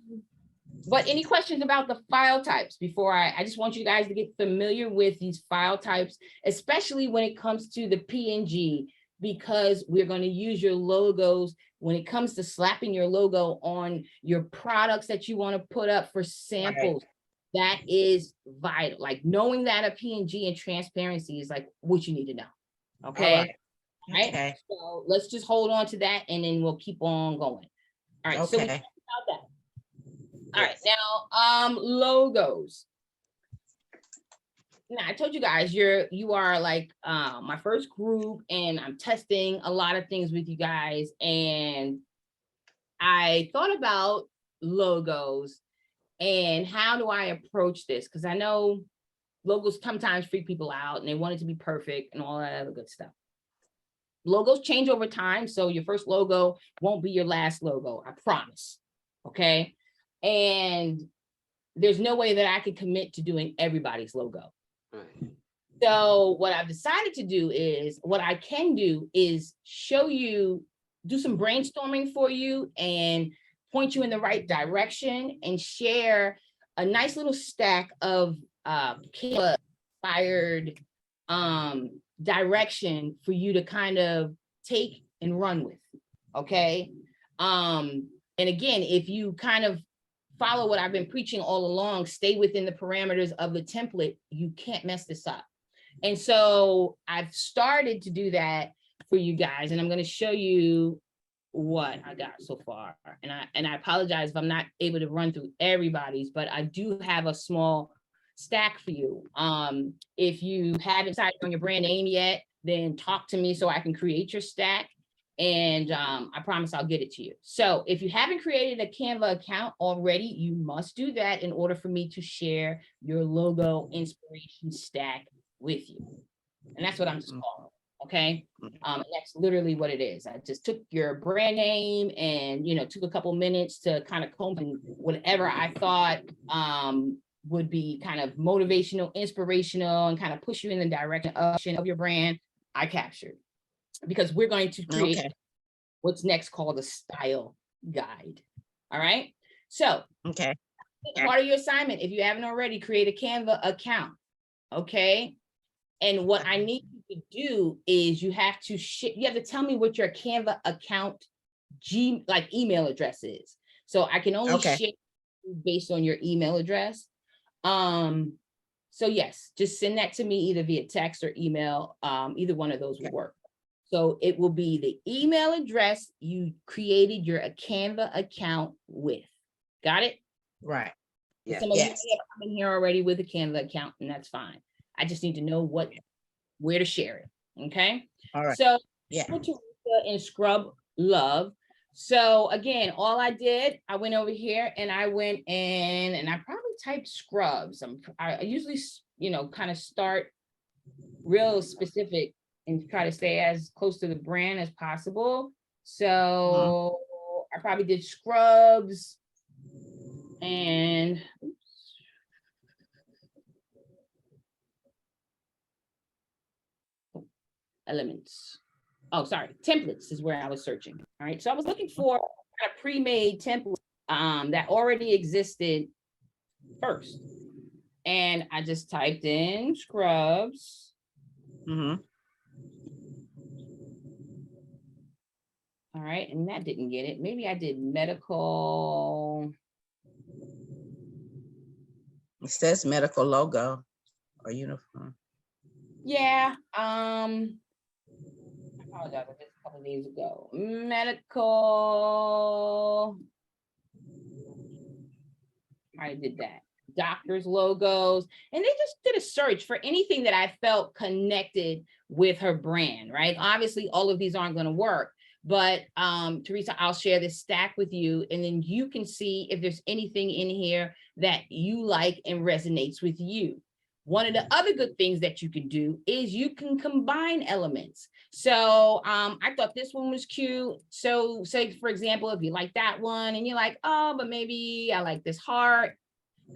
But any questions about the file types before I just want you guys to get familiar with these file types, especially when it comes to the PNG, because we're going to use your logos when it comes to slapping your logo on your products that you want to put up for samples. That is vital. Like knowing that a PNG and transparency is like what you need to know. Okay. All right. So let's just hold on to that, and then we'll keep on going. All right. So we talked about that. All right. Now, logos. Now I told you guys you are like my first group, and I'm testing a lot of things with you guys, and I thought about logos and how do I approach this, because I know logos sometimes freak people out and they want it to be perfect and all that other good stuff. logos change over time. So your first logo won't be your last logo, I promise. Okay. And there's no way that I could commit to doing everybody's logo. Right. So what I've decided to do is, what I can do is show you, do some brainstorming for you and point you in the right direction and share a nice little stack of Canva inspired direction for you to kind of take and run with. Okay. And again, if you kind of follow what I've been preaching all along, stay within the parameters of the template, you can't mess this up. And so I've started to do that for you guys, and I'm going to show you what I got so far. And I apologize if I'm not able to run through everybody's, but I do have a small stack for you. If you haven't decided on your brand name yet, then talk to me so I can create your stack. And I promise I'll get it to you. So if you haven't created a Canva account already, you must do that in order for me to share your logo inspiration stack with you. And that's what I'm just calling it, okay? That's literally what it is. I just took your brand name and, you know, took a couple minutes to kind of comb and whatever I thought would be kind of motivational, inspirational, and kind of push you in the direction of your brand, I captured. Because we're going to create what's next called a style guide. All right. So part of your assignment, if you haven't already, create a Canva account. Okay. And what I need you to do is you have to tell me what your Canva account email address is. So I can only share based on your email address. So yes, just send that to me either via text or email. Either one of those will work. So it will be the email address you created your Canva account with. Got it? Right. Yes. Some of you have come in here already with a Canva account, and that's fine. I just need to know where to share it. Okay. All right. So Teresa and Scrub Love. So again, all I did, I went over here and I went in and I probably typed scrubs. I usually, you know, kind of start real specific and try to stay as close to the brand as possible. So I probably did scrubs and elements. Oh, sorry, templates is where I was searching. All right, so I was looking for a pre-made template that already existed first. And I just typed in scrubs. All right, and that didn't get it. Maybe I did medical. It says medical logo or uniform. Yeah. I apologize. I did a couple of days ago. Medical. I did that. Doctors' logos. And they just did a search for anything that I felt connected with her brand, right? Obviously, all of these aren't going to work. But Teresa, I'll share this stack with you, and then you can see if there's anything in here that you like and resonates with you. One of the other good things that you can do is you can combine elements. So I thought this one was cute. So say, for example, if you like that one and you're like, oh, but maybe I like this heart,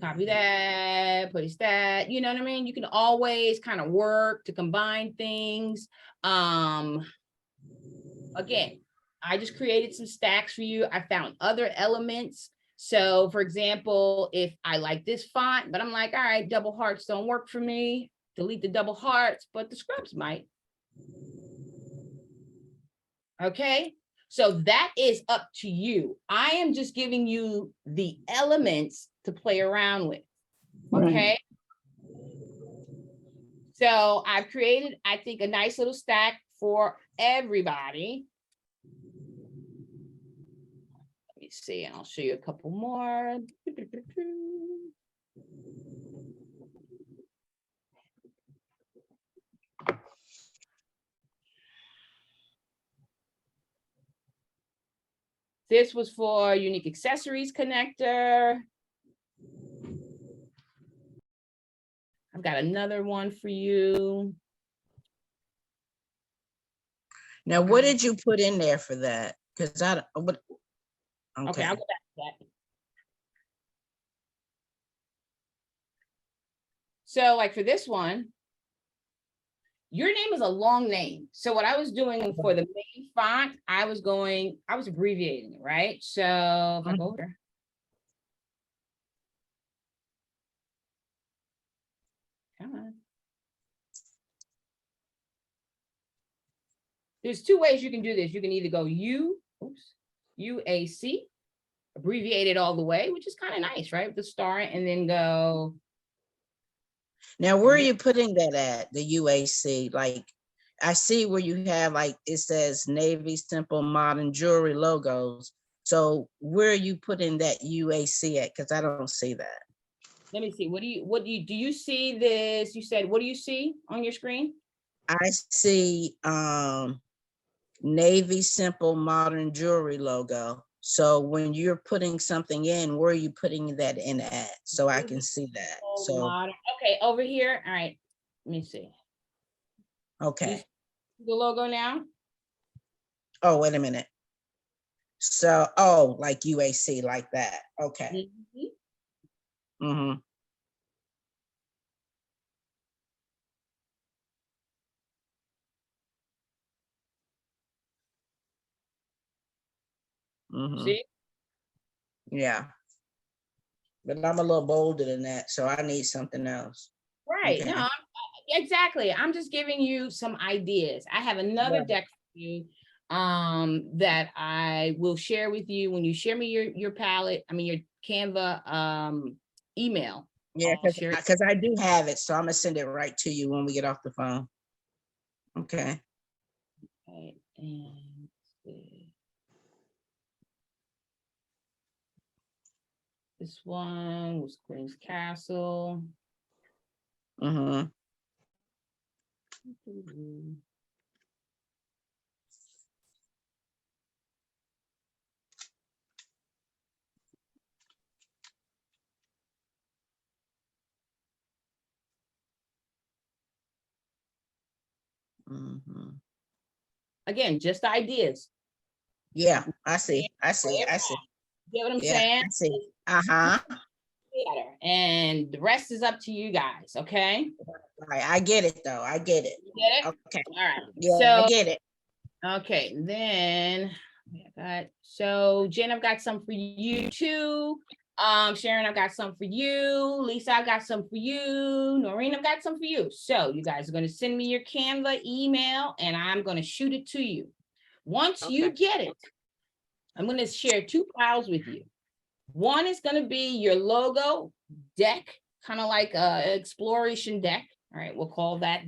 copy that, paste that, you know what I mean? You can always kind of work to combine things. Again, I just created some stacks for you. I found other elements. So for example, if I like this font, but I'm like, all right, double hearts don't work for me, delete the double hearts, but the scrubs might. Okay, so that is up to you. I am just giving you the elements to play around with. Okay. So I've created, I think, a nice little stack for everybody. Let me see, and I'll show you a couple more. This was for unique accessories connector. I've got another one for you. Now, what did you put in there for that? Because I, don't- what, Okay, okay, I'll go back to that. So like for this one, your name is a long name. So what I was doing for the main font, I was abbreviating it, right? So if I go over. Come on. There's two ways you can do this. You can either go UAC, abbreviate it all the way, which is kind of nice, right? With the star, and then go. now where are you putting that at, the UAC? Like, I see where you have like, it says Navy Simple Modern Jewelry logos. So where are you putting that UAC at? Because I don't see that. Let me see. Do you see this? You said, what do you see on your screen? I see Navy Simple Modern Jewelry logo. So when you're putting something in, where are you putting that in at? So I can see that. So, Modern. Okay, over here. All right. Let me see. okay. You see the logo now? Oh, wait a minute. So, oh, like UAC, like that. Okay. Mhm. Mm-hmm. Mm-hmm. See? Yeah. But I'm a little bolder than that, so I need something else. Right. Okay. No, exactly. I'm just giving you some ideas. I have another Right. deck for you that I will share with you when you share me your palette, I mean your Canva email. Yeah, I'll share it. because I do have it, so I'm gonna send it right to you when we get off the phone. Okay. Okay, and let's see. This one was Queen's Castle. Mm-hmm. Mm-hmm. Again, just ideas. Yeah, I see. I see. Play I see. around. You get what I'm Yeah, saying? I see. Uh-huh. Better. And the rest is up to you guys, okay? All right, I get it though. I get it. You get it? Okay. All right. Yeah, I So, get it. okay, then so Jen, I've got some for you too. Sharon, I've got some for you. Lisa, I've got some for you. Noreen, I've got some for you. So you guys are going to send me your Canva email and I'm going to shoot it to you. Once you Okay. get it, I'm going to share two files with you. One is going to be your logo deck, kind of like a exploration deck. All right, we'll call that.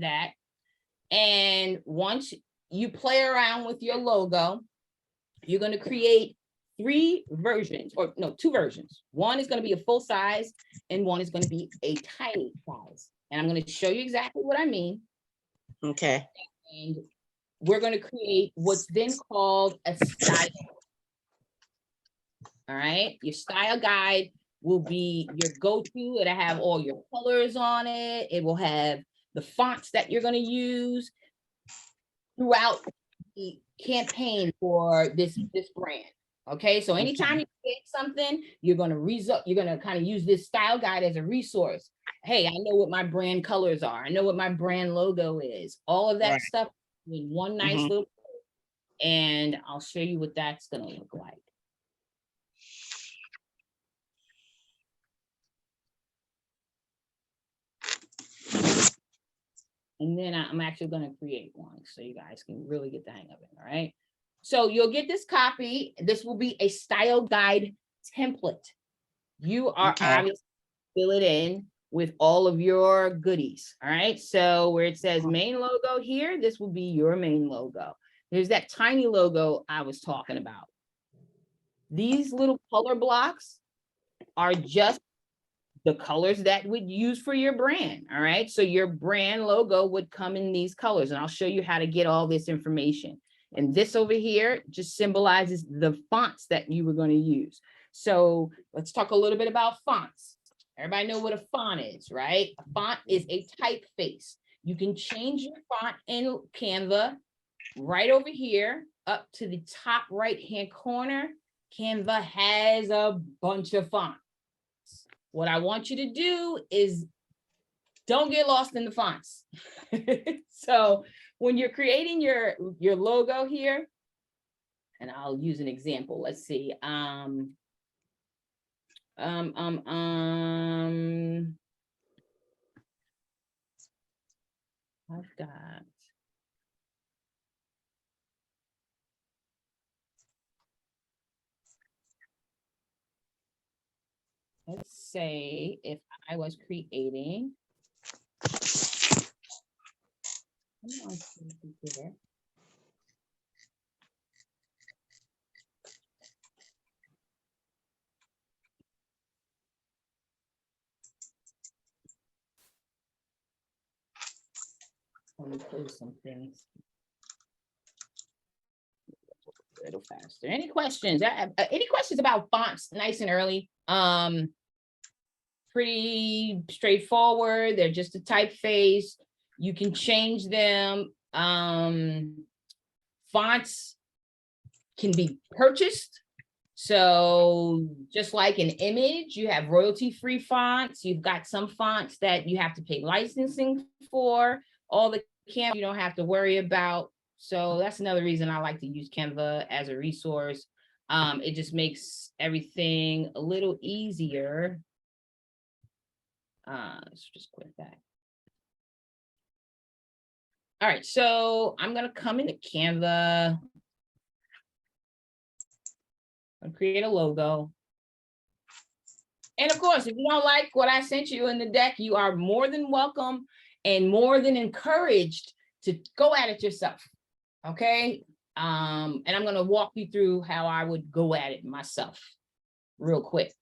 And once you play around with your logo, you're going to create two versions. One is going to be a full size and one is going to be a tiny size. And I'm going to show you exactly what I mean. Okay. And we're going to create what's then called a style. All right. Your style guide will be your go-to. It'll have all your colors on it. It will have the fonts that you're going to use throughout the campaign for this brand. Okay, so anytime you create something, you're gonna kind of use this style guide as a resource. Hey, I know what my brand colors are. I know what my brand logo is. All of that Right. stuff in one nice little, and I'll show you what that's gonna look like. And then I'm actually going to create one so you guys can really get the hang of it. All right. So you'll get this copy. This will be a style guide template. You are obviously fill it in with all of your goodies. All right. So where it says main logo here, this will be your main logo. There's that tiny logo I was talking about. These little color blocks are just the colors that would use for your brand. All right. So your brand logo would come in these colors, and I'll show you how to get all this information. And this over here just symbolizes the fonts that you were going to use. So let's talk a little bit about fonts. Everybody know what a font is, right? A font is a typeface. You can change your font in Canva right over here, up to the top right-hand corner, Canva has a bunch of fonts. What I want you to do is don't get lost in the fonts. So when you're creating your logo here, and I'll use an example. Let's see. I've got. Let's say if I was creating. Come on, computer. Let me close some things a little faster. Any questions? Any questions about fonts? Nice and early. Pretty straightforward. They're just a typeface. You can change them. Fonts can be purchased. So just like an image, you have royalty-free fonts. You've got some fonts that you have to pay licensing for. All the Canva you don't have to worry about. So that's another reason I like to use Canva as a resource. It just makes everything a little easier. Let's just quit that. All right, so I'm gonna come into Canva and create a logo. And of course, if you don't like what I sent you in the deck, you are more than welcome and more than encouraged to go at it yourself. Okay. And I'm going to walk you through how I would go at it myself real quick.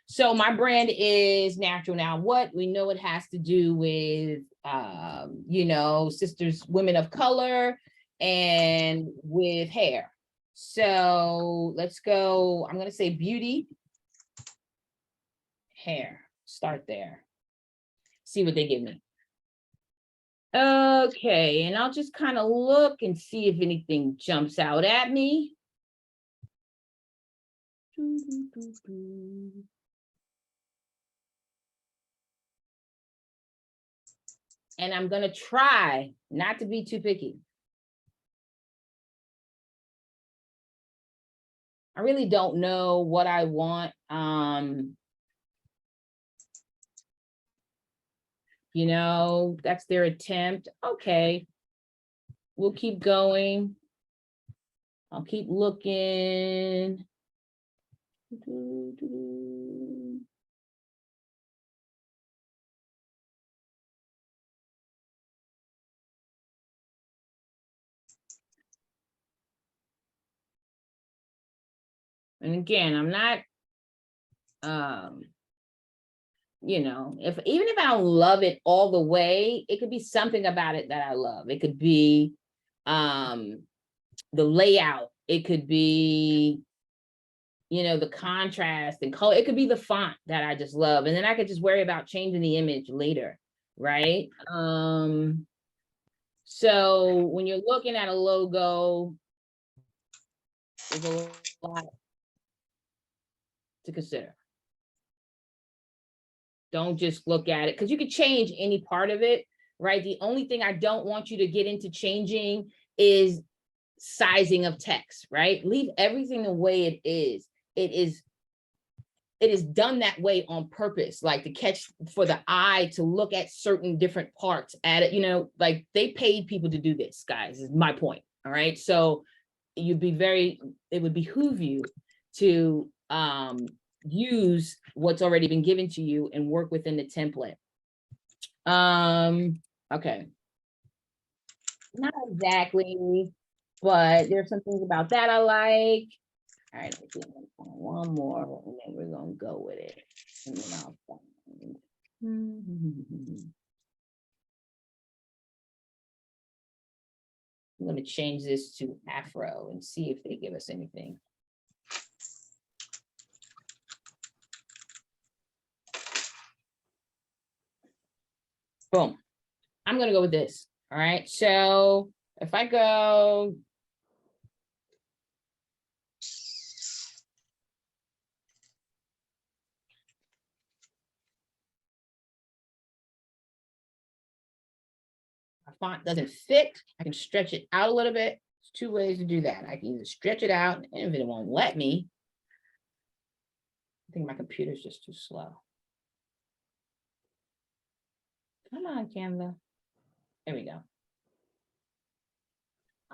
So my brand is Natural Now What. We know it has to do with, you know, sisters, women of color, and with hair. So let's go. I'm going to say beauty, hair. Start there. See what they give me. Okay, and I'll just kind of look and see if anything jumps out at me. And I'm going to try not to be too picky. I really don't know what I want. You know, that's their attempt. Okay, we'll keep going. I'll keep looking. And again, I'm not, you know, even if I don't love it all the way, it could be something about it that I love. It could be the layout. It could be, you know, the contrast and color. It could be the font that I just love. And then I could just worry about changing the image later, right? So when you're looking at a logo, there's a lot to consider. Don't just look at it, because you could change any part of it, right? The only thing I don't want you to get into changing is sizing of text, right? Leave everything the way it is. It is done that way on purpose, like to catch for the eye to look at certain different parts at it, you know, like they paid people to do this, guys, is my point. All right. So it would behoove you to use what's already been given to you and work within the template. Okay. Not exactly, but there's some things about that I like. All right, let's do one more, and then we're gonna go with it. And then I'll find. I'm gonna change this to Afro and see if they give us anything. Boom. I'm gonna go with this. All right. So if I go. My font doesn't fit, I can stretch it out a little bit. There's two ways to do that. I can either stretch it out, and if it won't let me, I think my computer's just too slow. Come on, Canva. There we go.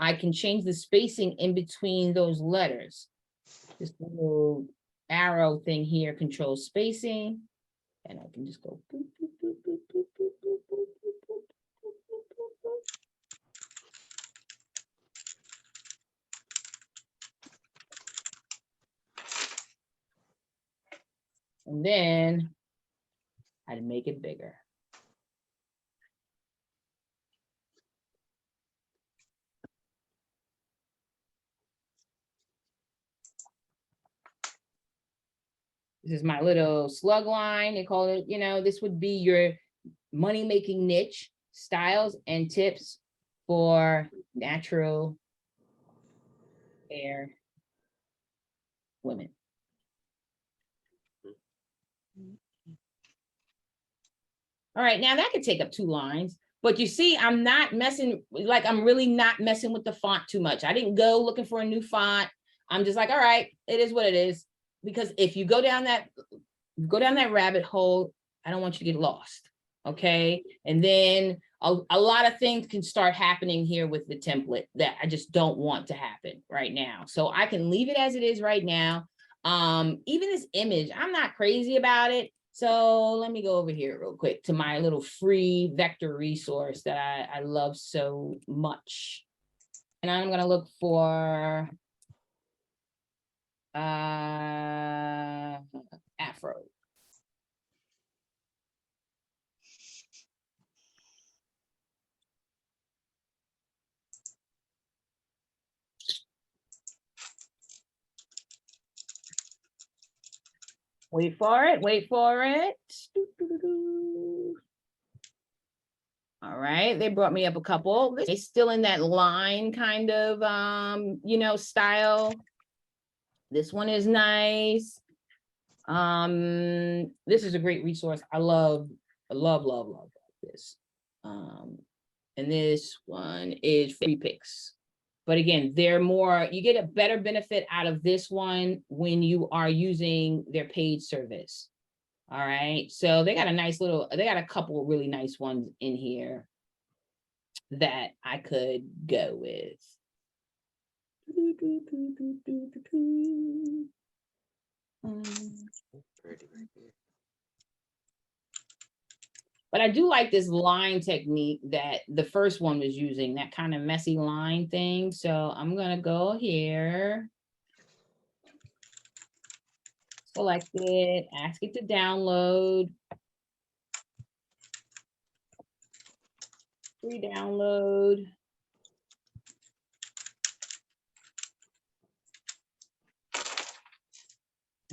I can change the spacing in between those letters. This little arrow thing here controls spacing. And I can just go. Boop, boop, boop, boop, boop, boop, boop, boop, boop, boop, boop, boop, boop. And then I'd make it bigger. This is my little slug line. They call it, this would be your money-making niche, styles and tips for natural hair women. All right, now that could take up 2 lines, but you see, I'm not messing, like, I'm really not messing with the font too much. I didn't go looking for a new font. I'm just like, all right, it is what it is. Because if you go down that rabbit hole, I don't want you to get lost, okay? And then a lot of things can start happening here with the template that I just don't want to happen right now. So I can leave it as it is right now. Even this image, I'm not crazy about it. So let me go over here real quick to my little free vector resource that I love so much. And I'm gonna look for Afro. Wait for it, wait for it. All right, they brought me up a couple. It's still in that line kind of, style. This one is nice. This is a great resource. I love this. And this one is free picks. But again, they're more, you get a better benefit out of this one when you are using their paid service. All right, so they got a couple of really nice ones in here that I could go with. But I do like this line technique that the first one was using, that kind of messy line thing. So I'm gonna go here. Select it, ask it to download. Free download.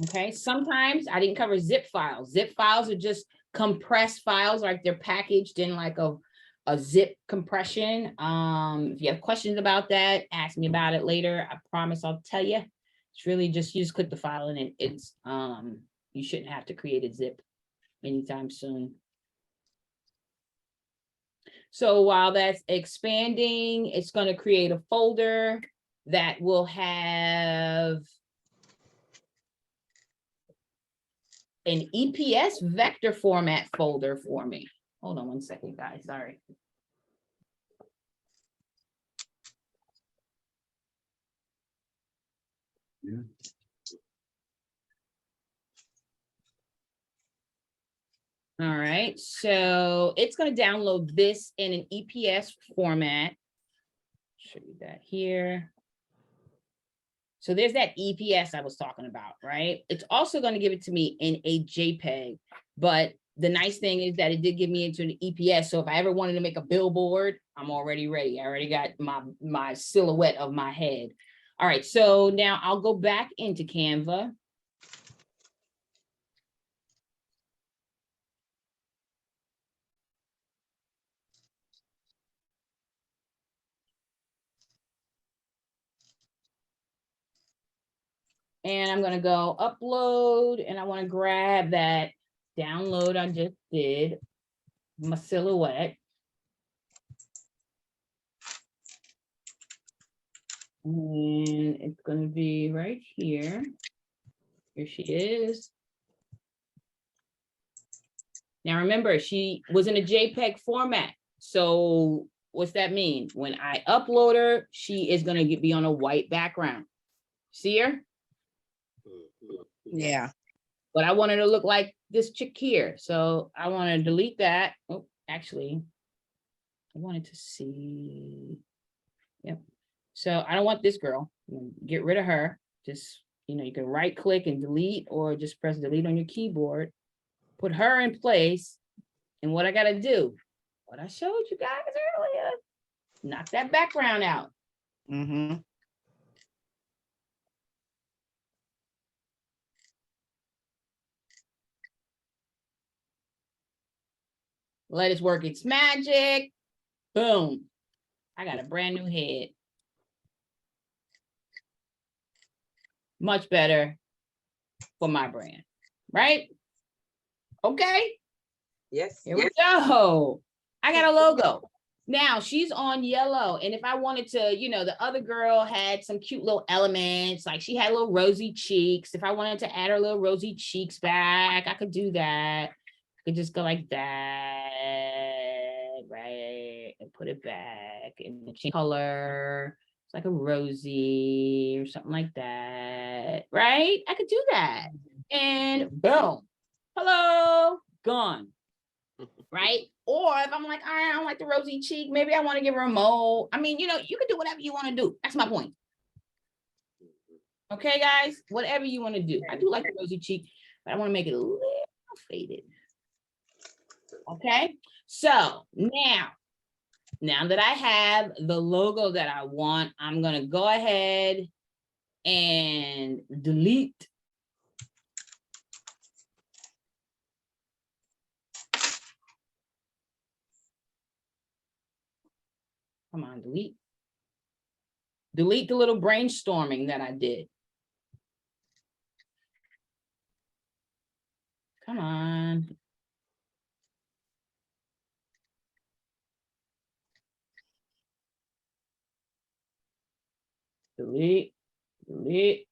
Okay, sometimes I didn't cover zip files. Zip files are just compressed files, like they're packaged in like a zip compression. If you have questions about that, ask me about it later. I promise I'll tell you. It's really just, you just click the file and it's you shouldn't have to create a zip anytime soon. So while that's expanding, it's going to create a folder that will have an EPS vector format folder for me. Hold on one second, guys, sorry. Yeah. All right, so it's going to download this in an EPS format. Show you that here. So there's that EPS I was talking about, right? It's also going to give it to me in a JPEG, but the nice thing is that it did give me into an EPS. So if I ever wanted to make a billboard, I'm already ready. I already got my silhouette of my head. All right, so now I'll go back into Canva. And I'm gonna go upload, and I wanna grab that download I just did, my silhouette. And it's gonna be right here. Here she is. Now remember, she was in a JPEG format. So what's that mean? When I upload her, she is gonna be on a white background. See her? Yeah. But I wanted to look like this chick here. So I want to delete that. Oh, actually, I wanted to see. Yep. So I don't want this girl. Get rid of her. Just, you can right click and delete, or just press delete on your keyboard. Put her in place. And what I got to do, what I showed you guys earlier, knock that background out. Mm-hmm. Let it work its magic. Boom. I got a brand new head. Much better for my brand, right? Okay. Yes. Here we go. I got a logo. Now she's on yellow. And if I wanted to, the other girl had some cute little elements, like she had little rosy cheeks. If I wanted to add her little rosy cheeks back, I could do that. I could just go like that, right? And put it back in the color. It's like a rosy or something like that, right? I could do that. And boom. Hello, gone. Right? Or if I'm like, all right, I don't like the rosy cheek, maybe I want to give her a mole. I mean, you can do whatever you want to do. That's my point. Okay, guys, whatever you want to do. I do like the rosy cheek, but I want to make it a little faded. Okay, so now that I have the logo that I want, I'm going to go ahead and delete. Come on, delete. Delete the little brainstorming that I did. Come on. Delete, delete,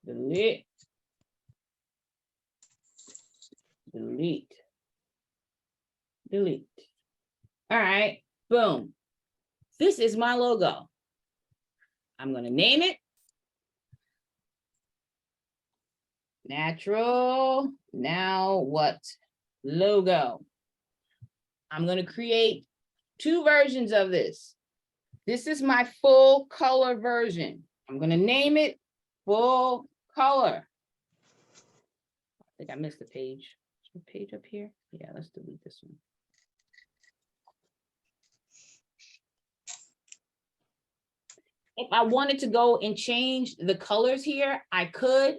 delete, delete, delete. All right, boom. This is my logo. I'm going to name it Natural Now What Logo. I'm going to create 2 versions of this. This is my full color version. I'm going to name it Full Color. I think I missed a page. Is there a page up here? Yeah, let's delete this one. If I wanted to go and change the colors here, I could,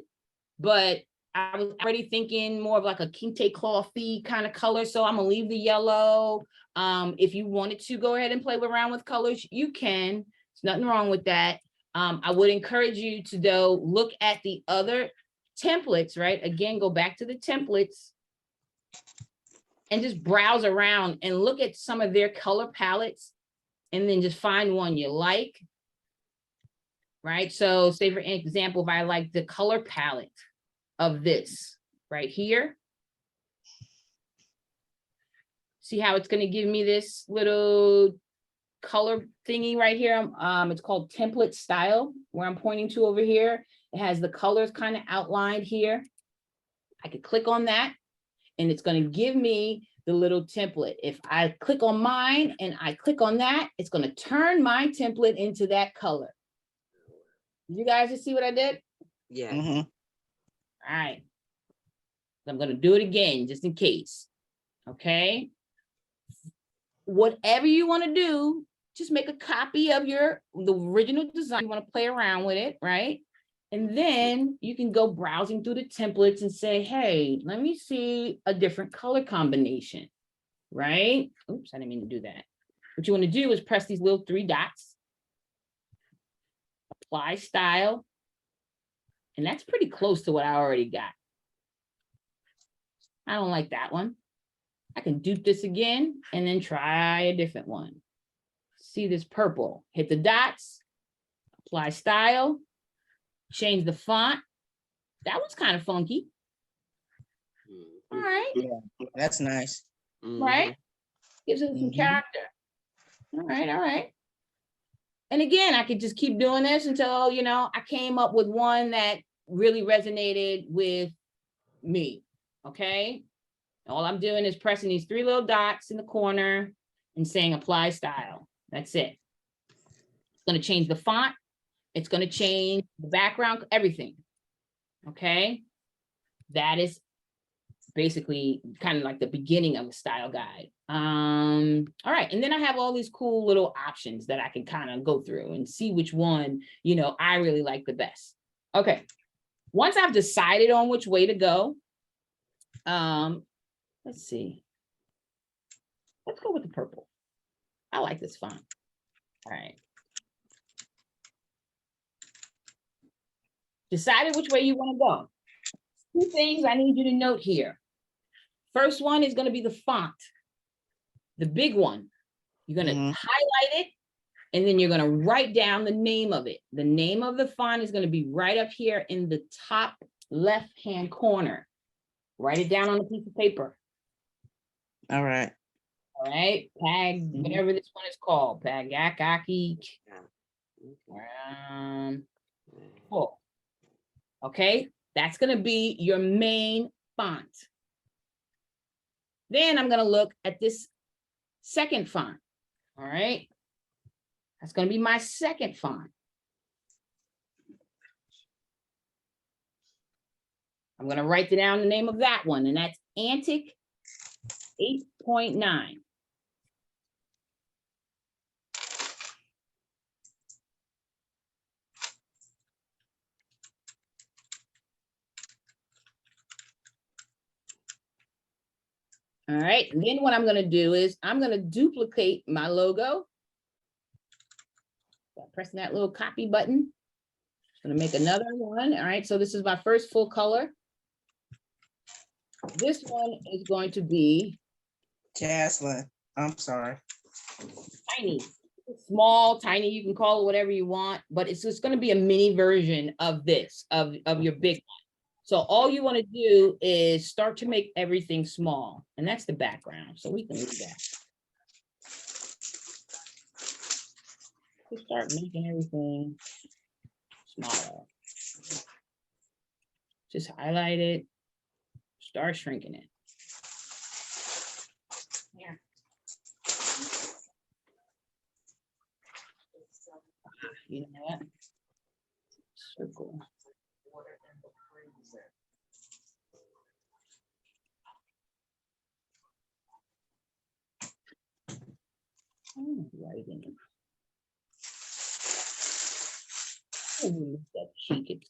but I was already thinking more of like a kente cloth-y kind of color. So I'm gonna leave the yellow. If you wanted to go ahead and play around with colors, you can. There's nothing wrong with that. I would encourage you to though look at the other templates, right? Again, go back to the templates and just browse around and look at some of their color palettes, and then just find one you like. Right? So say for example, if I like the color palette of this right here, see how it's going to give me this little color thingy right here. It's called template style, where I'm pointing to over here. It has the colors kind of outlined here. I could click on that and it's going to give me the little template. If I click on mine and I click on that, it's going to turn my template into that color. You guys just see what I did? Yeah. Mm-hmm. All right. I'm going to do it again, just in case. Okay. Whatever you want to do, just make a copy of the original design. You want to play around with it, right? And then you can go browsing through the templates and say, hey, let me see a different color combination, right? Oops, I didn't mean to do that. What you want to do is press these little 3 dots. Apply style. And that's pretty close to what I already got. I don't like that one. I can dupe this again and then try a different one. See this purple, hit the dots, apply style, change the font. That was kind of funky. All right, Yeah, that's nice. right? Gives it some Mhm. character. All right, all right. And again, I could just keep doing this until, you know, I came up with one that really resonated with me, okay? All I'm doing is pressing these 3 little dots in the corner and saying apply style. That's it. It's gonna change the font. It's gonna change the background, everything, okay? That is basically kind of like the beginning of the style guide. All right, and then I have all these cool little options that I can kind of go through and see which one, you know, I really like the best. Okay, once I've decided on which way to go, let's see. Let's go with the purple. I like this font. All right. Decided which way you want to go. 2 things I need you to note here. First one is going to be the font, the big one. You're going to highlight it, and then you're going to write down the name of it. The name of the font is going to be right up here in the top left-hand corner. Write it down on a piece of paper. All right. All right, Pag, whatever this one is called, Pagakaki. Cool. Okay, that's going to be your main font. Then I'm going to look at this second font. All right, that's going to be my second font. I'm going to write down the name of that one, and that's Antic 8.9. All right, and then what I'm going to do is I'm going to duplicate my logo. Pressing that little copy button. I'm going to make another one. All right, so this is my first full color. This one is going to be Jaslyn, I'm sorry. tiny, small, tiny, you can call it whatever you want, but it's just going to be a mini version of this, of your big one. So all you want to do is start to make everything small, and that's the background. So we can leave that. Just start making everything smaller. Just highlight it, start shrinking it. Yeah. You know what? Circle. Writing. That cheek.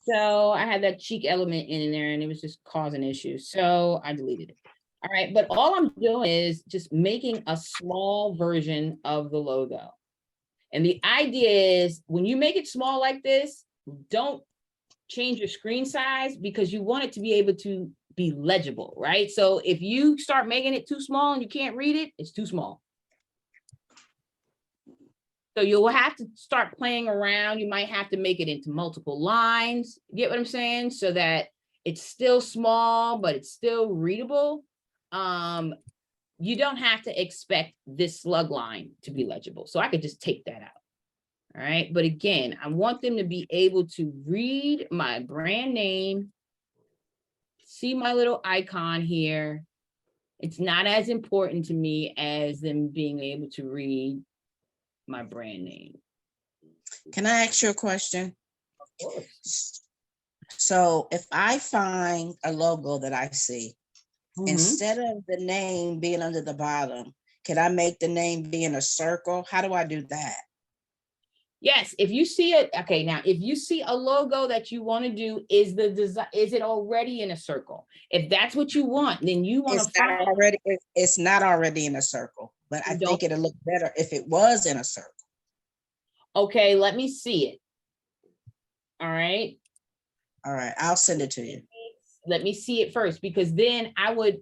So I had that cheek element in there and it was just causing issues. So I deleted it. All right, but all I'm doing is just making a small version of the logo. And the idea is when you make it small like this, don't change your screen size because you want it to be able to be legible, right? So if you start making it too small and you can't read it, it's too small. So you'll have to start playing around. You might have to make it into multiple lines. Get what I'm saying? So that it's still small, but it's still readable. You don't have to expect this slug line to be legible. So I could just take that out. All right. But again, I want them to be able to read my brand name, see my little icon here. It's not as important to me as them being able to read my brand name. Can I ask you a question? Of course. So if I find a logo that I see, Mhm. instead of the name being under the bottom, can I make the name be in a circle? How do I do that? Yes, if you see it, okay, now if you see a logo that you want to do, is the design, is it already in a circle? If that's what you want, then you want to find It's not already in a circle, but I You don't- think it'll look better if it was in a circle. Okay, let me see it. All right. All right, I'll send it to you. Let me see it first, because then I would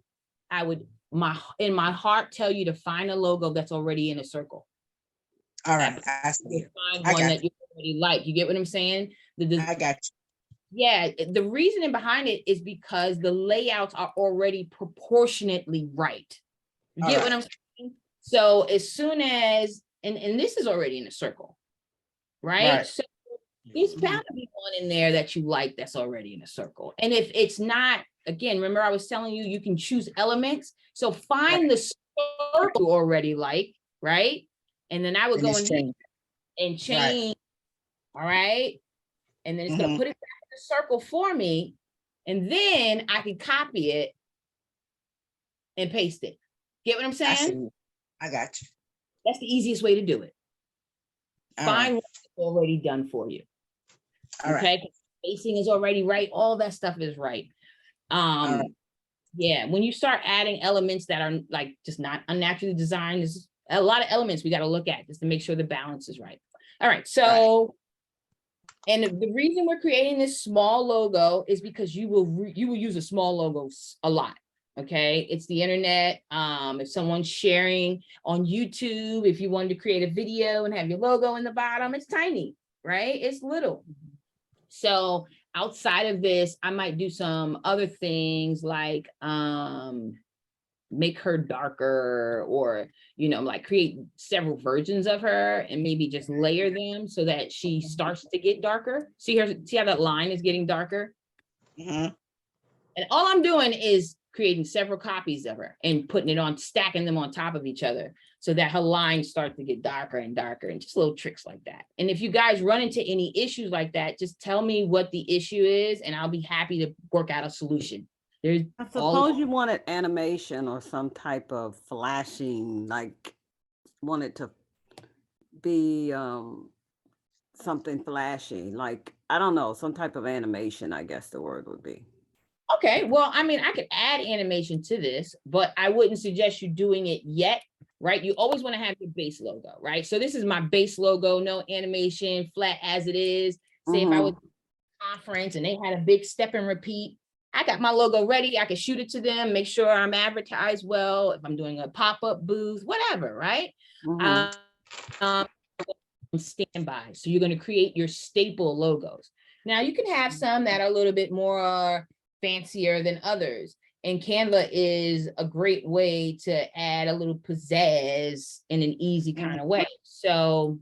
in my heart tell you to find a logo that's already in a circle. All right, I see You it. find I one got that you already like. You get what I'm saying? I got you. Yeah, the reasoning behind it is because the layouts are already proportionately right. You get what I'm saying? So as soon as, and this is already in a circle, right? Right. So there's bound to be one in there that you like that's already in a circle. And if it's not, again, remember I was telling you, you can choose elements. So find the circle you already like, right? And then I would And go it's in here changed. and change, all right? And then it's gonna put it back in the circle for me. And then I can copy it and paste it. Get what I'm I saying? see. I got you. That's the easiest way to do it. All Find right. what's already done for you. All right. Okay, spacing is already right. All that stuff is right. right. Yeah, when you start adding elements that are like just not unnaturally designed, there's a lot of elements we got to look at just to make sure the balance is right. All right, so and the reason we're creating this small logo is because you will use a small logo a lot. Okay, it's the internet. If someone's sharing on YouTube, if you wanted to create a video and have your logo in the bottom, it's tiny, right? It's little. So outside of this, I might do some other things like make her darker, or like create several versions of her and maybe just layer them so that she starts to get darker. See how that line is getting darker? And all I'm doing is creating several copies of her and putting it on, stacking them on top of each other so that her lines start to get darker and darker, and just little tricks like that. And if you guys run into any issues like that, just tell me what the issue is and I'll be happy to work out a solution. There's I suppose you wanted animation or some type of flashing, like wanted to be something flashy, like, I don't know, some type of animation, I guess the word would be. Okay, well, I mean, I could add animation to this, but I wouldn't suggest you doing it yet, right? You always want to have your base logo, right? So this is my base logo, no animation, flat as it is. Say if I was at a conference and they had a big step and repeat, I got my logo ready. I can shoot it to them, make sure I'm advertised well. If I'm doing a pop-up booth, whatever, right? Standby. So you're going to create your staple logos. Now you can have some that are a little bit more fancier than others. And Canva is a great way to add a little pizzazz in an easy kind of way. So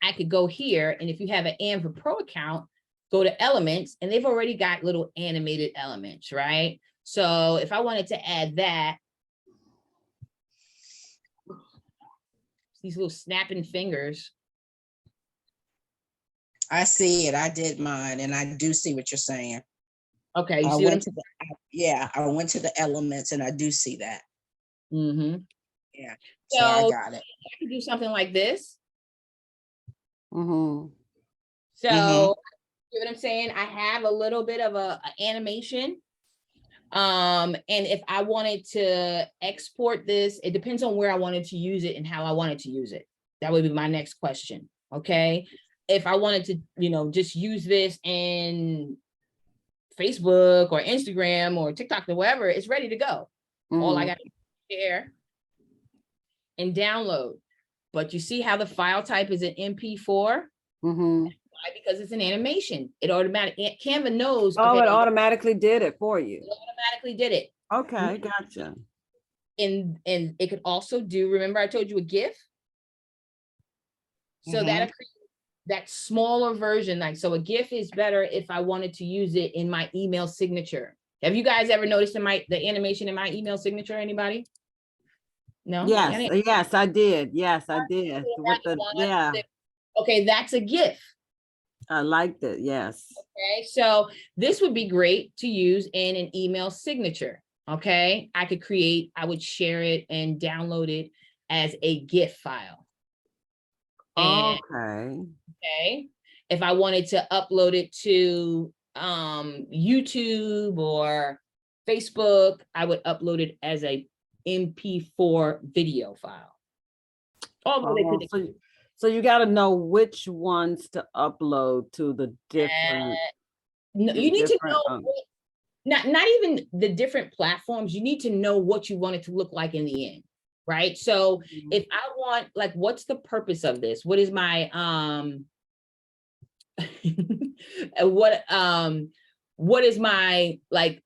I could go here, and if you have an Canva Pro account, go to elements, and they've already got little animated elements, right? So if I wanted to add that, these little snapping fingers. I see it. I did mine, and I do see what you're saying. Okay, you I see what I'm went to I went to the elements, and I do see that. Yeah, so I got it. I could do something like this. So you know what I'm saying? I have a little bit of a animation. And if I wanted to export this, it depends on where I wanted to use it and how I wanted to use it. That would be my next question. Okay. If I wanted to, just use this in Facebook or Instagram or TikTok or whatever, it's ready to go. All I got to share and download. But you see how the file type is an MP4? Why? Because it's an animation. It automatically, Canva knows. Oh, okay, it automatically did it for you. It automatically did it. Okay, gotcha. And it could also do, remember I told you a GIF? So that smaller version, like, so a GIF is better if I wanted to use it in my email signature. Have you guys ever noticed the animation in my email signature? Anybody? No? Yes, I did. Yes, I did. With Okay, that's a GIF. I liked it. Yes. Okay, so this would be great to use in an email signature. Okay, I would share it and download it as a GIF file. And, okay. If I wanted to upload it to YouTube or Facebook, I would upload it as a MP4 video file. So you got to know which ones to upload to the different. No, the you need to different, know, not even the different platforms, you need to know what you want it to look like in the end, right? So if I want, like, what's the purpose of this? What is my, what is my, like,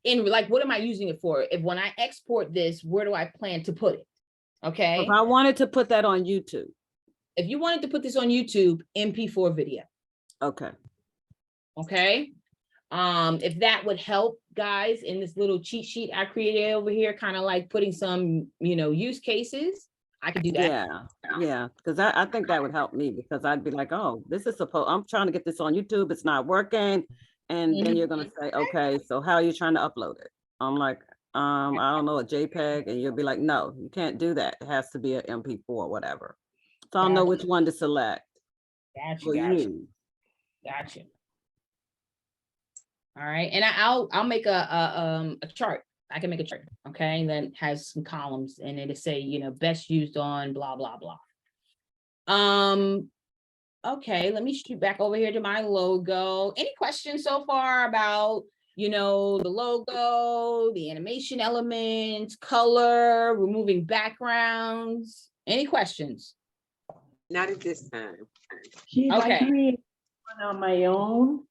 what am I using it for? If when I export this, where do I plan to put it? Okay. If I wanted to put that on YouTube. If you wanted to put this on YouTube, MP4 video. Okay. Okay. If that would help guys in this little cheat sheet I created over here, kind of like putting some, use cases, I could do that. Yeah, because I think that would help me, because I'd be like, oh, I'm trying to get this on YouTube, it's not working. And then you're gonna say, okay, so how are you trying to upload it? I'm like, I don't know, a JPEG, and you'll be like, no, you can't do that. It has to be an MP4 or whatever. So I'll know which one to select. Gotcha. All right, and I'll make a chart. I can make a chart, okay, and then has some columns, and it'll say, best used on blah blah blah. Okay, let me shoot back over here to my logo. Any questions so far about, the logo, the animation elements, color, removing backgrounds? Any questions? Not at this time. Keith, I Okay. created one on my own.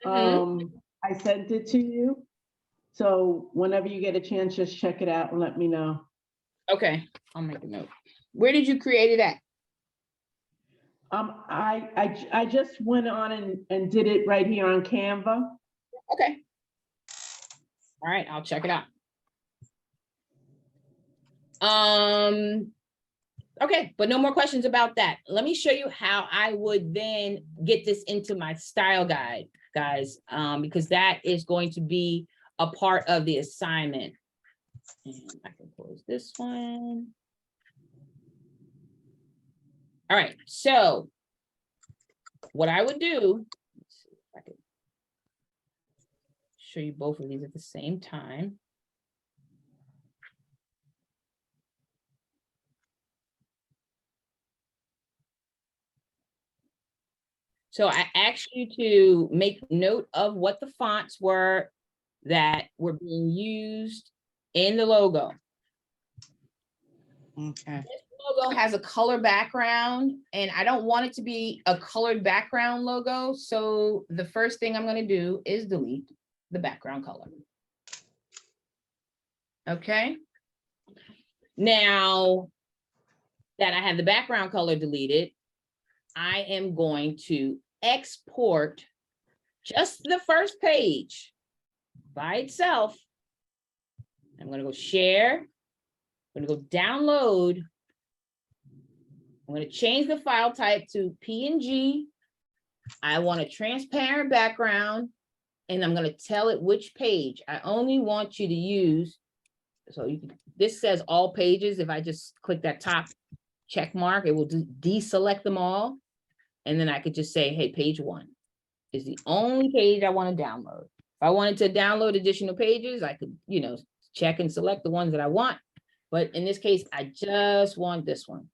Mhm. I sent it to you. So whenever you get a chance, just check it out and let me know. Okay, I'll make a note. Where did you create it at? I just went on and did it right here on Canva. Okay. All right, I'll check it out. Okay, but no more questions about that. Let me show you how I would then get this into my style guide, guys, because that is going to be a part of the assignment. And I can close this one. All right, so what I would do, let's see if I can show you both of these at the same time. So I asked you to make note of what the fonts were that were being used in the logo. Okay. This logo has a color background, and I don't want it to be a colored background logo. So the first thing I'm going to do is delete the background color. Okay. Now that I have the background color deleted, I am going to export just the first page by itself. I'm going to go share. I'm going to go download. I'm going to change the file type to PNG. I want a transparent background, and I'm going to tell it which page. I only want you to use, so you can, this says all pages. If I just click that top check mark, it will deselect them all. And then I could just say, hey, page 1 is the only page I want to download. If I wanted to download additional pages, I could, check and select the ones that I want. But in this case, I just want this one.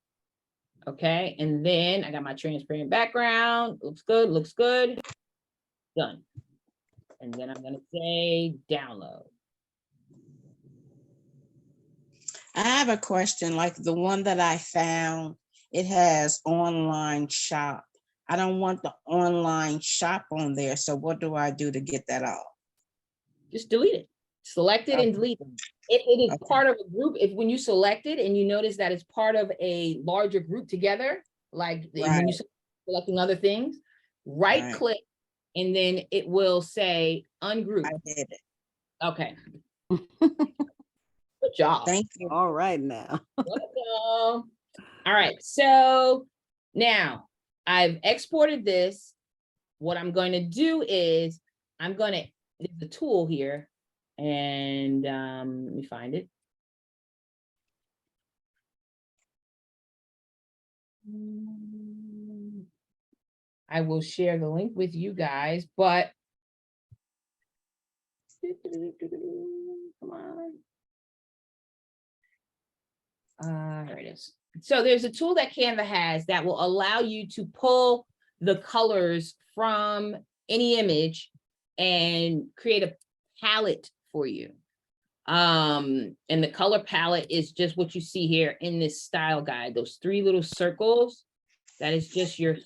Okay, and then I got my transparent background. Looks good. Done. And then I'm going to say download. I have a question, like the one that I found, it has online shop. I don't want the online shop on there. So what do I do to get that off? Just delete it. Select it and delete it. It is Okay. part of a group. If when you select it and you notice that it's part of a larger group together, like when you selecting other things, right click, and then it will say ungroup. I did it. Okay. Good job. Thank you. All right now. Welcome. All right, so now I've exported this. What I'm going to do is there's a tool here, and let me find it. I will share the link with you guys, but come on. There it is. So there's a tool that Canva has that will allow you to pull the colors from any image and create a palette for you. And the color palette is just what you see here in this style guide, those 3 little circles. That is just your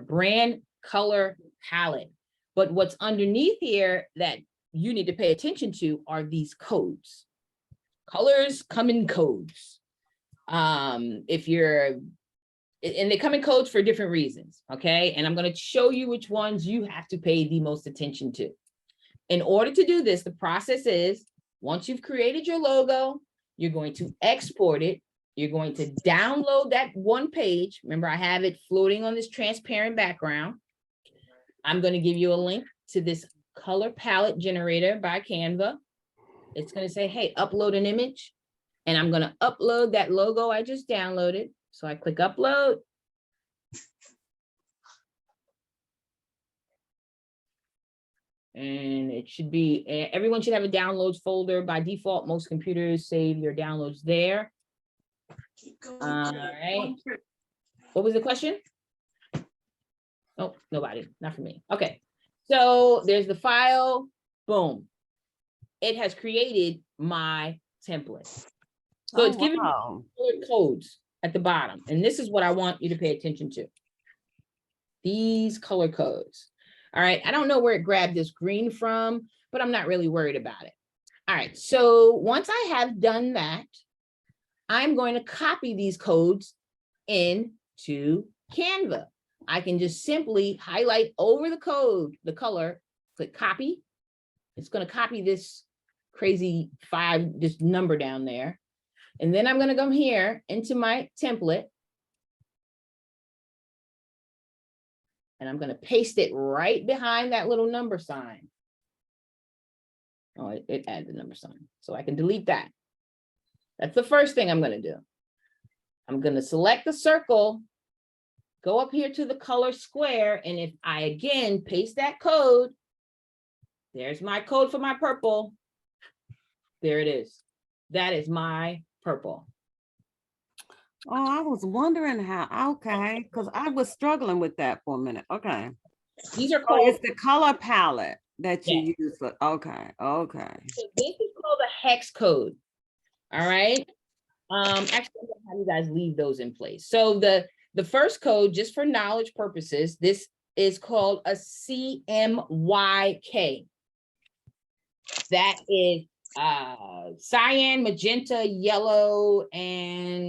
brand color palette. But what's underneath here that you need to pay attention to are these codes. Colors come in codes. And they come in codes for different reasons, okay? And I'm going to show you which ones you have to pay the most attention to. In order to do this, the process is, once you've created your logo, you're going to export it. You're going to download that one page. Remember, I have it floating on this transparent background. I'm going to give you a link to this color palette generator by Canva. It's going to say, hey, upload an image. And I'm going to upload that logo I just downloaded. So I click upload. And it should be, everyone should have a downloads folder. By default, most computers save your downloads there. All right. What was the question? Oh, nobody, not for me. Okay. So there's the file, boom. It has created my template. So it's giving you colored codes at the bottom. And this is what I want you to pay attention to. These color codes. All right, I don't know where it grabbed this green from, but I'm not really worried about it. All right, so once I have done that, I'm going to copy these codes into Canva. I can just simply highlight over the code, the color, click copy. It's going to copy this crazy 5, this number down there. And then I'm going to come here into my template. And I'm going to paste it right behind that little number sign. Oh, it added the number sign. So I can delete that. That's the first thing I'm going to do. I'm going to select the circle, go up here to the color square. And if I again paste that code, there's my code for my purple. There it is. That is my purple. Oh, I was wondering how, okay, because I was struggling with that for a minute. Okay. These are Oh, called, it's the color palette that you Yeah. use for, okay, okay. so this is called a hex code. All right. Actually, I'm gonna have you guys leave those in place. So the first code, just for knowledge purposes, this is called a CMYK. That is cyan, magenta, yellow, and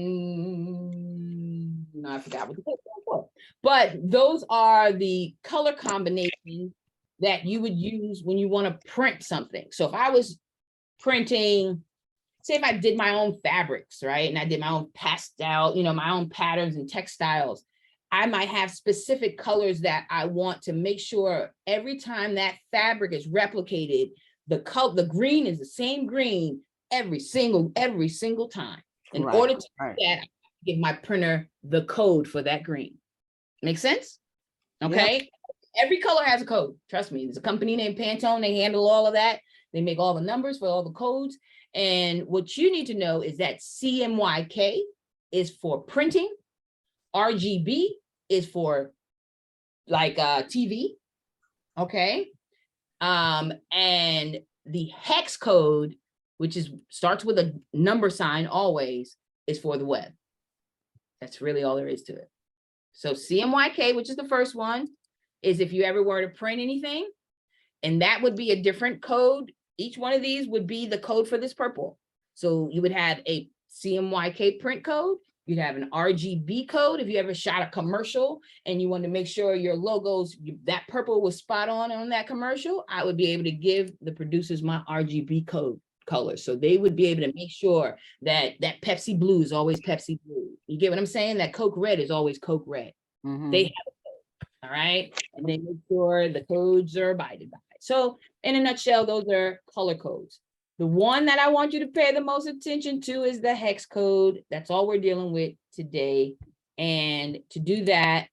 no, I forgot what the code was. But those are the color combinations that you would use when you want to print something. So if I was printing, say if I did my own fabrics, right? And I did my own pastel, my own patterns and textiles, I might have specific colors that I want to make sure every time that fabric is replicated, the green is the same green every single time. In order to do that, I give my printer the code for that green. Make sense? Okay. Yep. Every color has a code. Trust me. There's a company named Pantone. They handle all of that. They make all the numbers for all the codes. And what you need to know is that CMYK is for printing. RGB is for like TV. Okay. And the hex code, which starts with a number sign always, is for the web. That's really all there is to it. So CMYK, which is the first one, is if you ever were to print anything, and that would be a different code. Each one of these would be the code for this purple. So you would have a CMYK print code. You'd have an RGB code. If you ever shot a commercial and you wanted to make sure your logos, that purple was spot on that commercial, I would be able to give the producers my RGB code color. So they would be able to make sure that Pepsi blue is always Pepsi blue. You get what I'm saying? That Coke red is always Coke red. Mm-hmm. They have a code, all right? And they make sure the codes are abided by. So in a nutshell, those are color codes. The one that I want you to pay the most attention to is the hex code. That's all we're dealing with today. And to do that,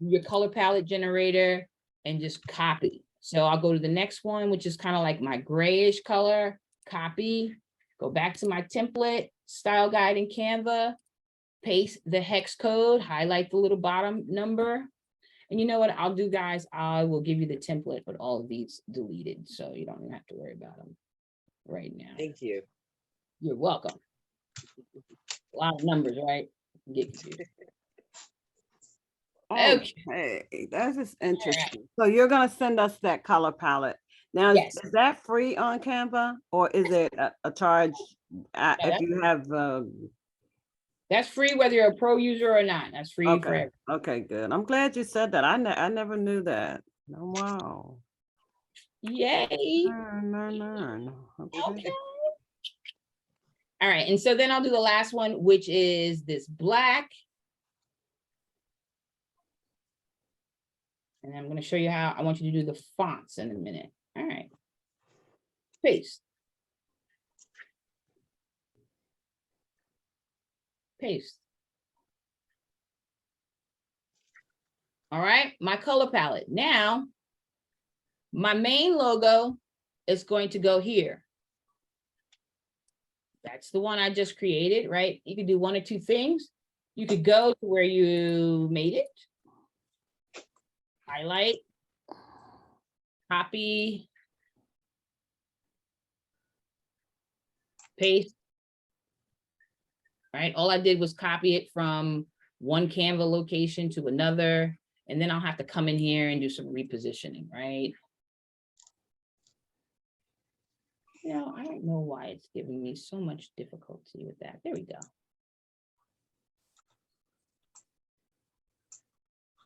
your color palette generator and just copy. So I'll go to the next one, which is kind of like my grayish color, copy, go back to my template, style guide in Canva, paste the hex code, highlight the little bottom number. And you know what I'll do, guys? I will give you the template with all of these deleted, so you don't even have to worry about them right now. Thank you. You're welcome. A lot of numbers, right? Get confused. Okay, that is interesting. So you're gonna send us that color palette. Now, Yes. is that free on Canva or is it a charge if you have, That's free whether you're a pro user or not. That's free for okay, everyone. okay, good. I'm glad you said that. I never knew that. Oh, wow. Yay. No. Okay. Okay. All right, and so then I'll do the last one, which is this black. And I'm going to show you how I want you to do the fonts in a minute. All right. Paste. Paste. All right, my color palette. Now, my main logo is going to go here. That's the one I just created, right? You could do one or two things. You could go to where you made it. Highlight. Copy. Paste. Right, all I did was copy it from one Canva location to another, and then I'll have to come in here and do some repositioning, right? You know, I don't know why it's giving me so much difficulty with that. There we go.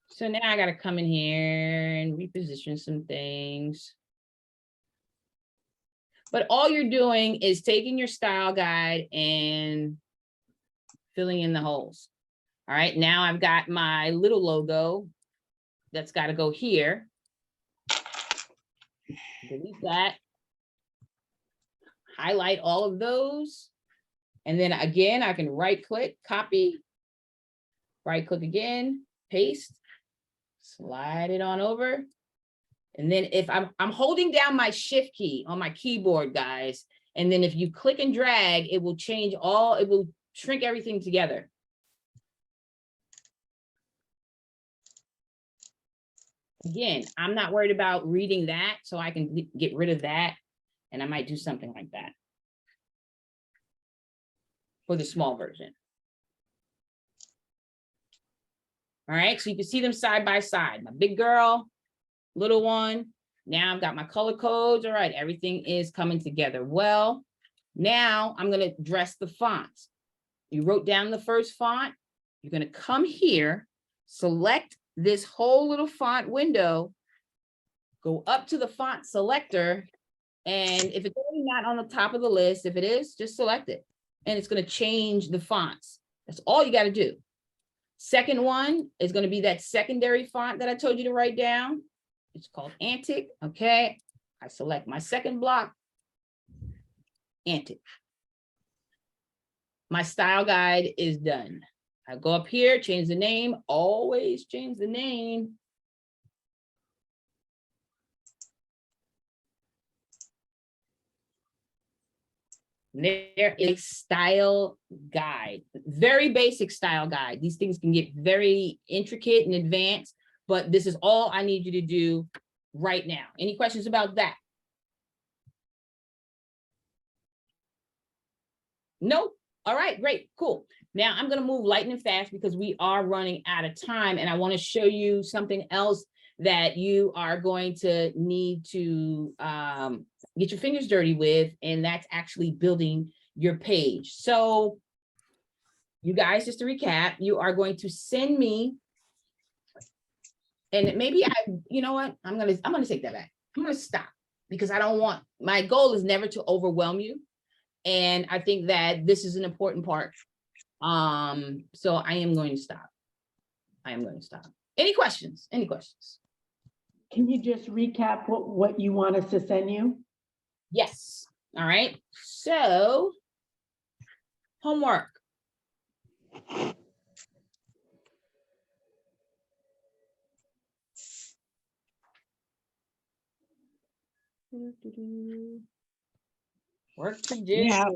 So now I got to come in here and reposition some things. But all you're doing is taking your style guide and filling in the holes. All right, now I've got my little logo that's got to go here. Delete that. Highlight all of those. And then again, I can right click, copy, right click again, paste, slide it on over. And then if I'm holding down my shift key on my keyboard, guys, and then if you click and drag, it will change all, it will shrink everything together. Again, I'm not worried about reading that, so I can get rid of that. And I might do something like that for the small version. All right, so you can see them side by side. My big girl, little one. Now I've got my color codes. All right, everything is coming together well. Now I'm going to address the fonts. You wrote down the first font. You're going to come here, select this whole little font window, go up to the font selector, and if it's already not on the top of the list, if it is, just select it, and it's going to change the fonts. That's all you got to do. Second one is going to be that secondary font that I told you to write down. It's called Antic. Okay, I select my second block, Antic. My style guide is done. I go up here, change the name, always change the name. There is style guide, very basic style guide. These things can get very intricate and advanced, but this is all I need you to do right now. Any questions about that? No? All right, great, cool. Now I'm gonna move lightning fast because we are running out of time, and I wanna show you something else that you are going to need to get your fingers dirty with, and that's actually building your page. So you guys, just to recap, you are going to send me, and maybe you know what, I'm gonna take that back. I'm gonna stop because I don't want, my goal is never to overwhelm you. And I think that this is an important part. So I am going to stop. I am going to stop. Any questions? Any questions? Can you just recap what you want us to send you? Yes. All right. So homework. Work to do. Now,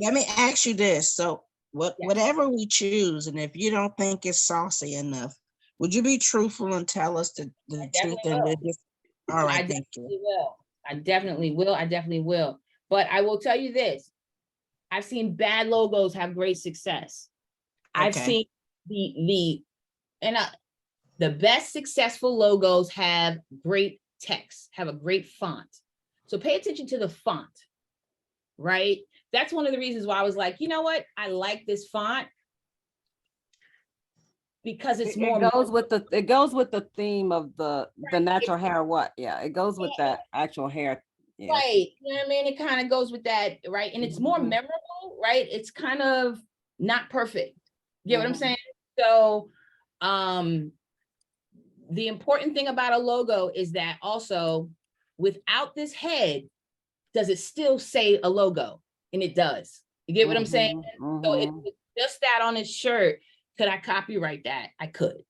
let me ask you this. So whatever we choose, and if you don't think it's saucy enough, would you be truthful and tell us the truth? definitely And we'll will. just, all I right, thank you. definitely will. I definitely will. I definitely will. But I will tell you this. I've seen bad logos have great success. I've Okay. seen the best successful logos have great text, have a great font. So pay attention to the font, right? That's one of the reasons why I was like, you know what? I like this font because it's more. It goes with the theme of the natural hair. What? Yeah, it goes with that actual hair. Yeah. Right. You know what I mean? It kind of goes with that, right? And it's more Mhm. memorable, right? It's kind of not perfect. You get what I'm Mhm. saying? So, the important thing about a logo is that also without this head, does it still say a logo? And it does. You get what I'm saying? So if Mhm. it's just that on his shirt, could I copyright that? I could,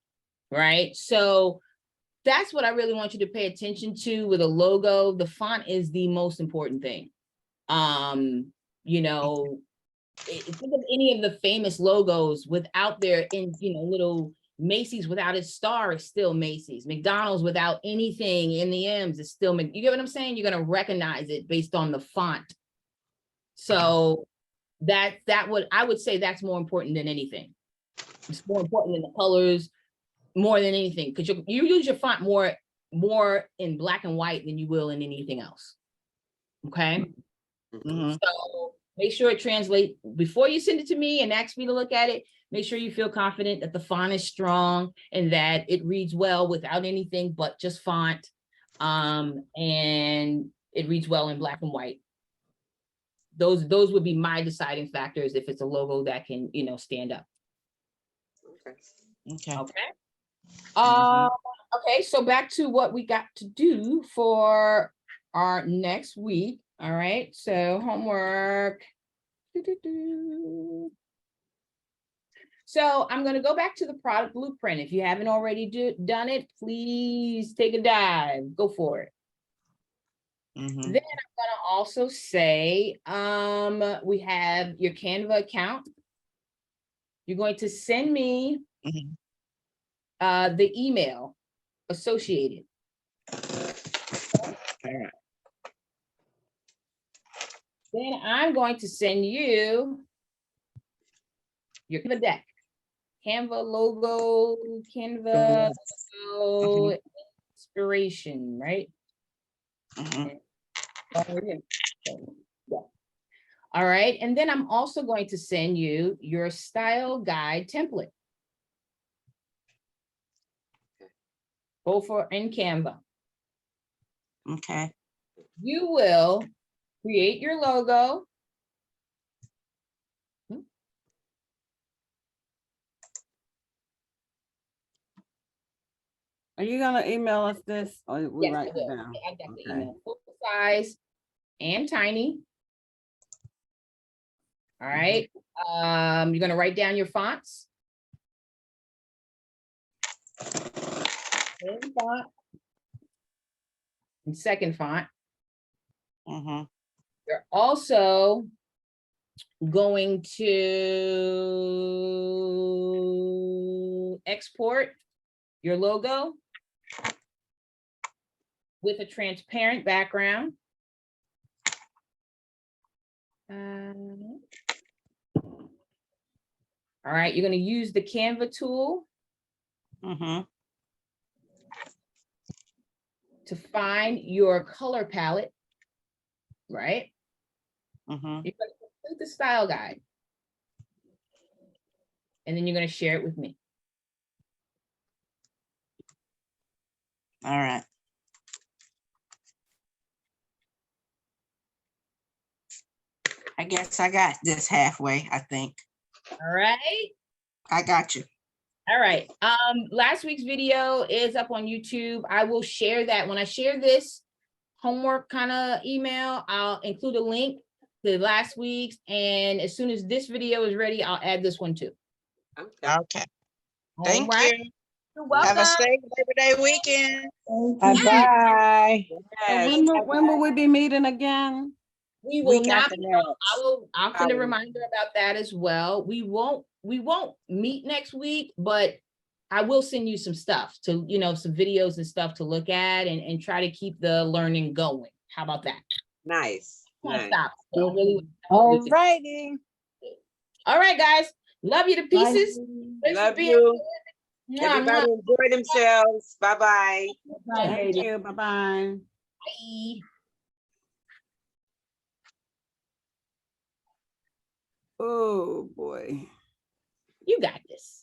right? So that's what I really want you to pay attention to with a logo. The font is the most important thing. You know, think of any of the famous logos without their little Macy's without its star is still Macy's. McDonald's without anything in the M's is still you get what I'm saying? You're gonna recognize it based on the font. So that would I would say that's more important than anything. It's more important than the colors, more than anything, because you use your font more in black and white than you will in anything else. Okay. Mhm. So make sure it translates before you send it to me and ask me to look at it. Make sure you feel confident that the font is strong and that it reads well without anything but just font. And it reads well in black and white. Those would be my deciding factors if it's a logo that can, stand up. Okay. Okay. Okay. Okay, so back to what we got to do for our next week. All right, so homework. So I'm going to go back to the product blueprint. If you haven't already done it, please take a dive. Go for it. Then I'm going to also say, we have your Canva account. You're going to send me the email associated. Then I'm going to send you your Canva deck. Canva logo, Canva logo inspiration, right? All right, and then I'm also going to send you your style guide template. Both for in Canva. Okay. You will create your logo. Are you gonna email us this or we Yes, write I it will. down? I got the Okay. email. Full size and tiny. All right. You're gonna write down your fonts. Same font. And second font. You're also going to export your logo with a transparent background. All right, you're going to use the Canva tool to find your color palette, right? You're going to complete the style guide. And then you're going to share it with me. All right. I guess I got this halfway, I think. All right. I got you. All right. Last week's video is up on YouTube. I will share that. When I share this homework kind of email, I'll include a link to last week's. And as soon as this video is ready, I'll add this one too. Okay. Thank All right. you. You're welcome. Have a safe Labor Day weekend. Bye-bye. And when will we be meeting again? We will Week not, after be- next. I'll send a will. reminder about that as well. We won't meet next week, but I will send you some stuff to, some videos and stuff to look at and try to keep the learning going. How about that? Nice. Won't Nice. stop. I really would- All righty. All right, guys. Love you to pieces. Thanks for Love being you. here. Mwah, Everybody mwah. enjoy themselves. Bye-bye. Bye, Thank baby. you. Bye-bye. Bye. Oh, boy. You got this.